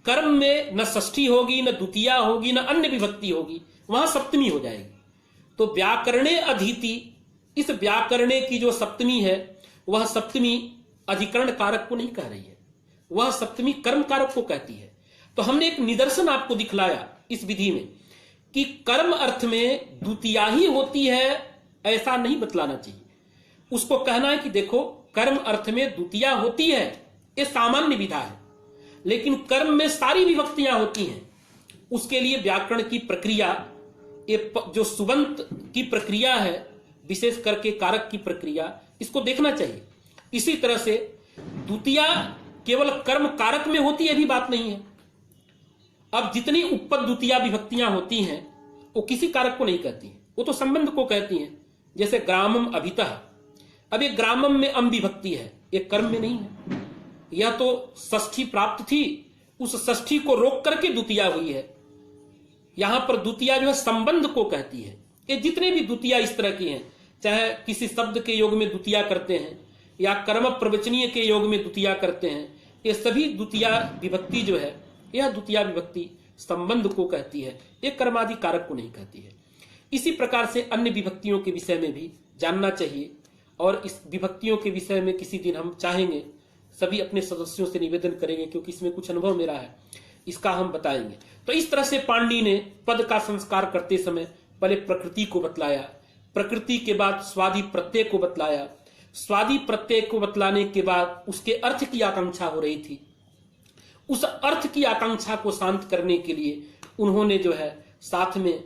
कर्म में न षष्ठी होगी, न द्वितीया होगी, न अन्य विभक्ति होगी, वहां सप्तमी हो जाएगी। तो व्याकरणे अधीति, इस व्याकरणे की जो सप्तमी है वह सप्तमी अधिकरण कारक को नहीं कह रही है, वह सप्तमी कर्म कारक को कहती है। तो हमने एक निदर्शन आपको दिखलाया इस विधि में कि कर्म अर्थ में द्वितीया ही होती है, ऐसा नहीं बतलाना चाहिए। उसको कहना है कि देखो कर्म अर्थ में द्वितीया होती है, ये सामान्य विधा है, लेकिन कर्म में सारी विभक्तियां होती हैं। उसके लिए व्याकरण की प्रक्रिया, ये जो सुबंत की प्रक्रिया है, विशेष करके कारक की प्रक्रिया, इसको देखना चाहिए। इसी तरह से द्वितीया केवल कर्म कारक में होती है भी बात नहीं है। अब जितनी उपपद द्वितीया विभक्तियां होती हैं वो किसी कारक को नहीं कहती हैं, वो तो संबंध को कहती हैं। जैसे ग्रामम अभितः, अब ये ग्रामम में अम विभक्ति है, ये कर्म में नहीं है, यह तो षष्ठी प्राप्त थी, उस षष्ठी को रोक करके द्वितीया हुई है। यहां पर द्वितीया जो है संबंध को कहती है। ये जितने भी द्वितीया इस तरह की हैं, चाहे किसी शब्द के योग में द्वितीया करते हैं या कर्म प्रवचनीय के योग में द्वितीया करते हैं, ये सभी द्वितीया विभक्ति जो है यह द्वितीया विभक्ति संबंध को कहती है, एक कर्मादि कारक को नहीं कहती है। इसी प्रकार से अन्य विभक्तियों के विषय में भी जानना चाहिए, और इस विभक्तियों के विषय में किसी दिन हम चाहेंगे सभी अपने सदस्यों से निवेदन करेंगे, क्योंकि इसमें कुछ अनुभव मेरा है, इसका हम बताएंगे। तो इस तरह से पाणिनि ने पद का संस्कार करते समय पहले प्रकृति को बतलाया, प्रकृति के बाद स्वादि प्रत्यय को बतलाया, स्वादि प्रत्यय को बतलाने के बाद उसके अर्थ की आकांक्षा हो रही थी। उस अर्थ की आकांक्षा को शांत करने के लिए उन्होंने जो है साथ में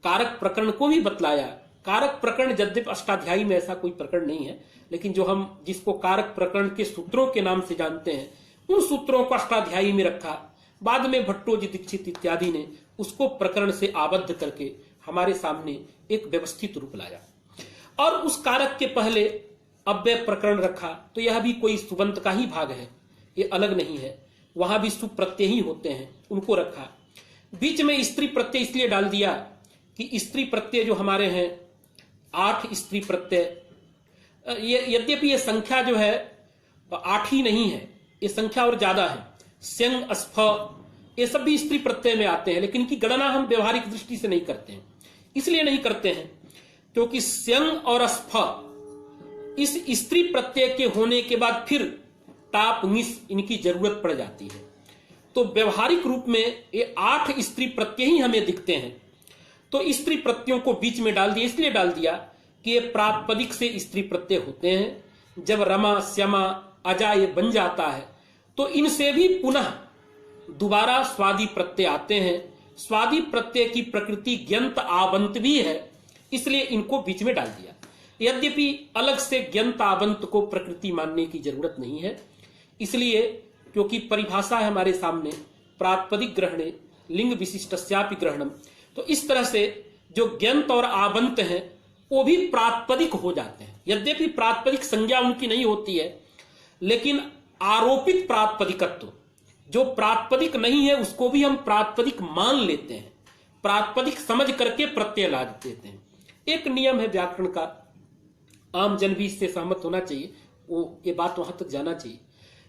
कारक प्रकरण को भी बतलाया। कारक प्रकरण यद्यपि अष्टाध्यायी में ऐसा कोई प्रकरण नहीं है, लेकिन जो हम जिसको कारक प्रकरण के सूत्रों के नाम से जानते हैं, उन सूत्रों को अष्टाध्यायी में रखा। बाद में भट्टोजी दीक्षित इत्यादि ने उसको प्रकरण से आबद्ध करके हमारे सामने एक व्यवस्थित रूप लाया। और उस कारक के पहले अव्यय प्रकरण रखा, तो यह भी कोई सुबंत का ही भाग है, ये अलग नहीं है, वहां भी सुप्रत्यय ही होते हैं, उनको रखा। बीच में स्त्री प्रत्यय इसलिए डाल दिया कि स्त्री प्रत्यय जो हमारे हैं 8 स्त्री प्रत्यय, यद्यपि ये संख्या जो है 8 ही नहीं है, ये संख्या और ज्यादा है। स्यंग स्फ ये सब भी स्त्री प्रत्यय में आते हैं, लेकिन इनकी गणना हम व्यवहारिक दृष्टि से नहीं करते हैं। इसलिए नहीं करते हैं क्योंकि स्यंग और स्फ इस स्त्री प्रत्यय के होने के बाद फिर टाप निस इनकी जरूरत पड़ जाती है। तो व्यवहारिक रूप में ये 8 स्त्री प्रत्यय ही हमें दिखते हैं। तो स्त्री प्रत्ययों को बीच में डाल दिया, इसलिए डाल दिया कि ये प्रातिपदिक से स्त्री प्रत्यय होते हैं। जब रमा, श्यामा, अजा ये बन जाता है तो इनसे भी पुनः दोबारा स्वादि प्रत्यय आते हैं। स्वादि प्रत्यय की प्रकृति ग्यंत आवंत भी है, इसलिए इनको बीच में डाल दिया। यद्यपि अलग से ग्यंत आवंत को प्रकृति मानने की जरूरत नहीं है, इसलिए क्योंकि परिभाषा है हमारे सामने, प्रातिपदिक ग्रहणे लिंग विशिष्टस्यापि ग्रहणम, तो इस तरह से जो ग्यंत और आवंत हैं वो भी प्रातिपदिक हो जाते हैं। यद्यपि प्रातिपदिक संज्ञा उनकी नहीं होती है, लेकिन आरोपित प्रातिपदिकत्व, जो प्रातिपदिक नहीं है उसको भी हम प्रातिपदिक मान लेते हैं, प्रातिपदिक समझ करके प्रत्यय ला देते हैं। एक नियम है व्याकरण का, आम जन भी इससे सहमत होना चाहिए, वो ये बात वहां तक जाना चाहिए,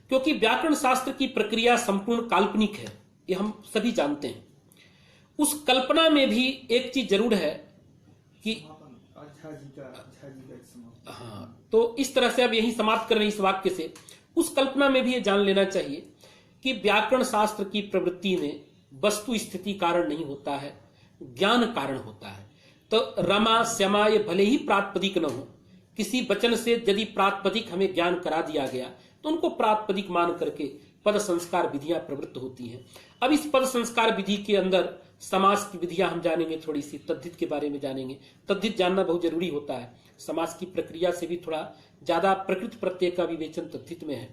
क्योंकि व्याकरण शास्त्र की प्रक्रिया संपूर्ण काल्पनिक है, ये हम सभी जानते हैं। उस कल्पना में भी एक चीज जरूर है कि हाँ, तो इस तरह से अब यही समाप्त कर रहे हैं इस वाक्य से। उस कल्पना में भी ये जान लेना चाहिए कि व्याकरण शास्त्र की प्रवृत्ति में वस्तु स्थिति कारण नहीं होता है, ज्ञान कारण होता है। तो रमा, श्यामा ये भले ही प्रातिपदिक न हो, किसी वचन से यदि प्रातिपदिक हमें ज्ञान करा दिया गया तो उनको प्रातिपदिक मान करके पद संस्कार विधियां प्रवृत्त होती हैं। अब इस पद संस्कार विधि के अंदर समास की विधियां हम जानेंगे, थोड़ी सी तद्धित के बारे में जानेंगे। तद्धित जानना बहुत जरूरी होता है, समास की प्रक्रिया से भी थोड़ा ज्यादा प्रकृत प्रत्यय का विवेचन तद्धित में है।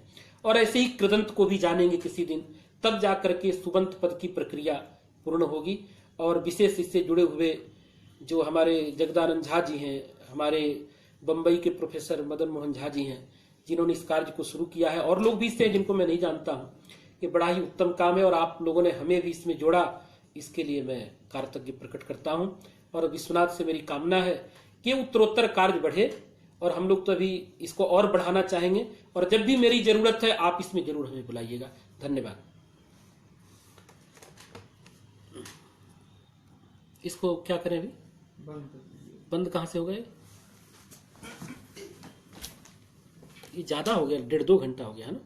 और ऐसे ही कृदंत को भी जानेंगे किसी दिन, तब जाकर के सुबंत पद की प्रक्रिया पूर्ण होगी। और विशेष इससे जुड़े हुए जो हमारे जगदानंद झा जी हैं, हमारे बंबई के प्रोफेसर मदन मोहन झा जी हैं, जिन्होंने इस कार्य को शुरू किया है, और लोग भी इससे जिनको मैं नहीं जानता हूं, ये बड़ा ही उत्तम काम है और आप लोगों ने हमें भी इसमें जोड़ा, इसके लिए मैं कृतज्ञता प्रकट करता हूं। और विश्वनाथ से मेरी कामना है कि उत्तरोत्तर कार्य बढ़े और हम लोग तो अभी इसको और बढ़ाना चाहेंगे, और जब भी मेरी जरूरत है आप इसमें जरूर हमें बुलाइएगा। धन्यवाद। इसको क्या करें अभी? बंद कहां से हो गए? ये ज्यादा हो गया, 1.5-2 घंटा हो गया है ना।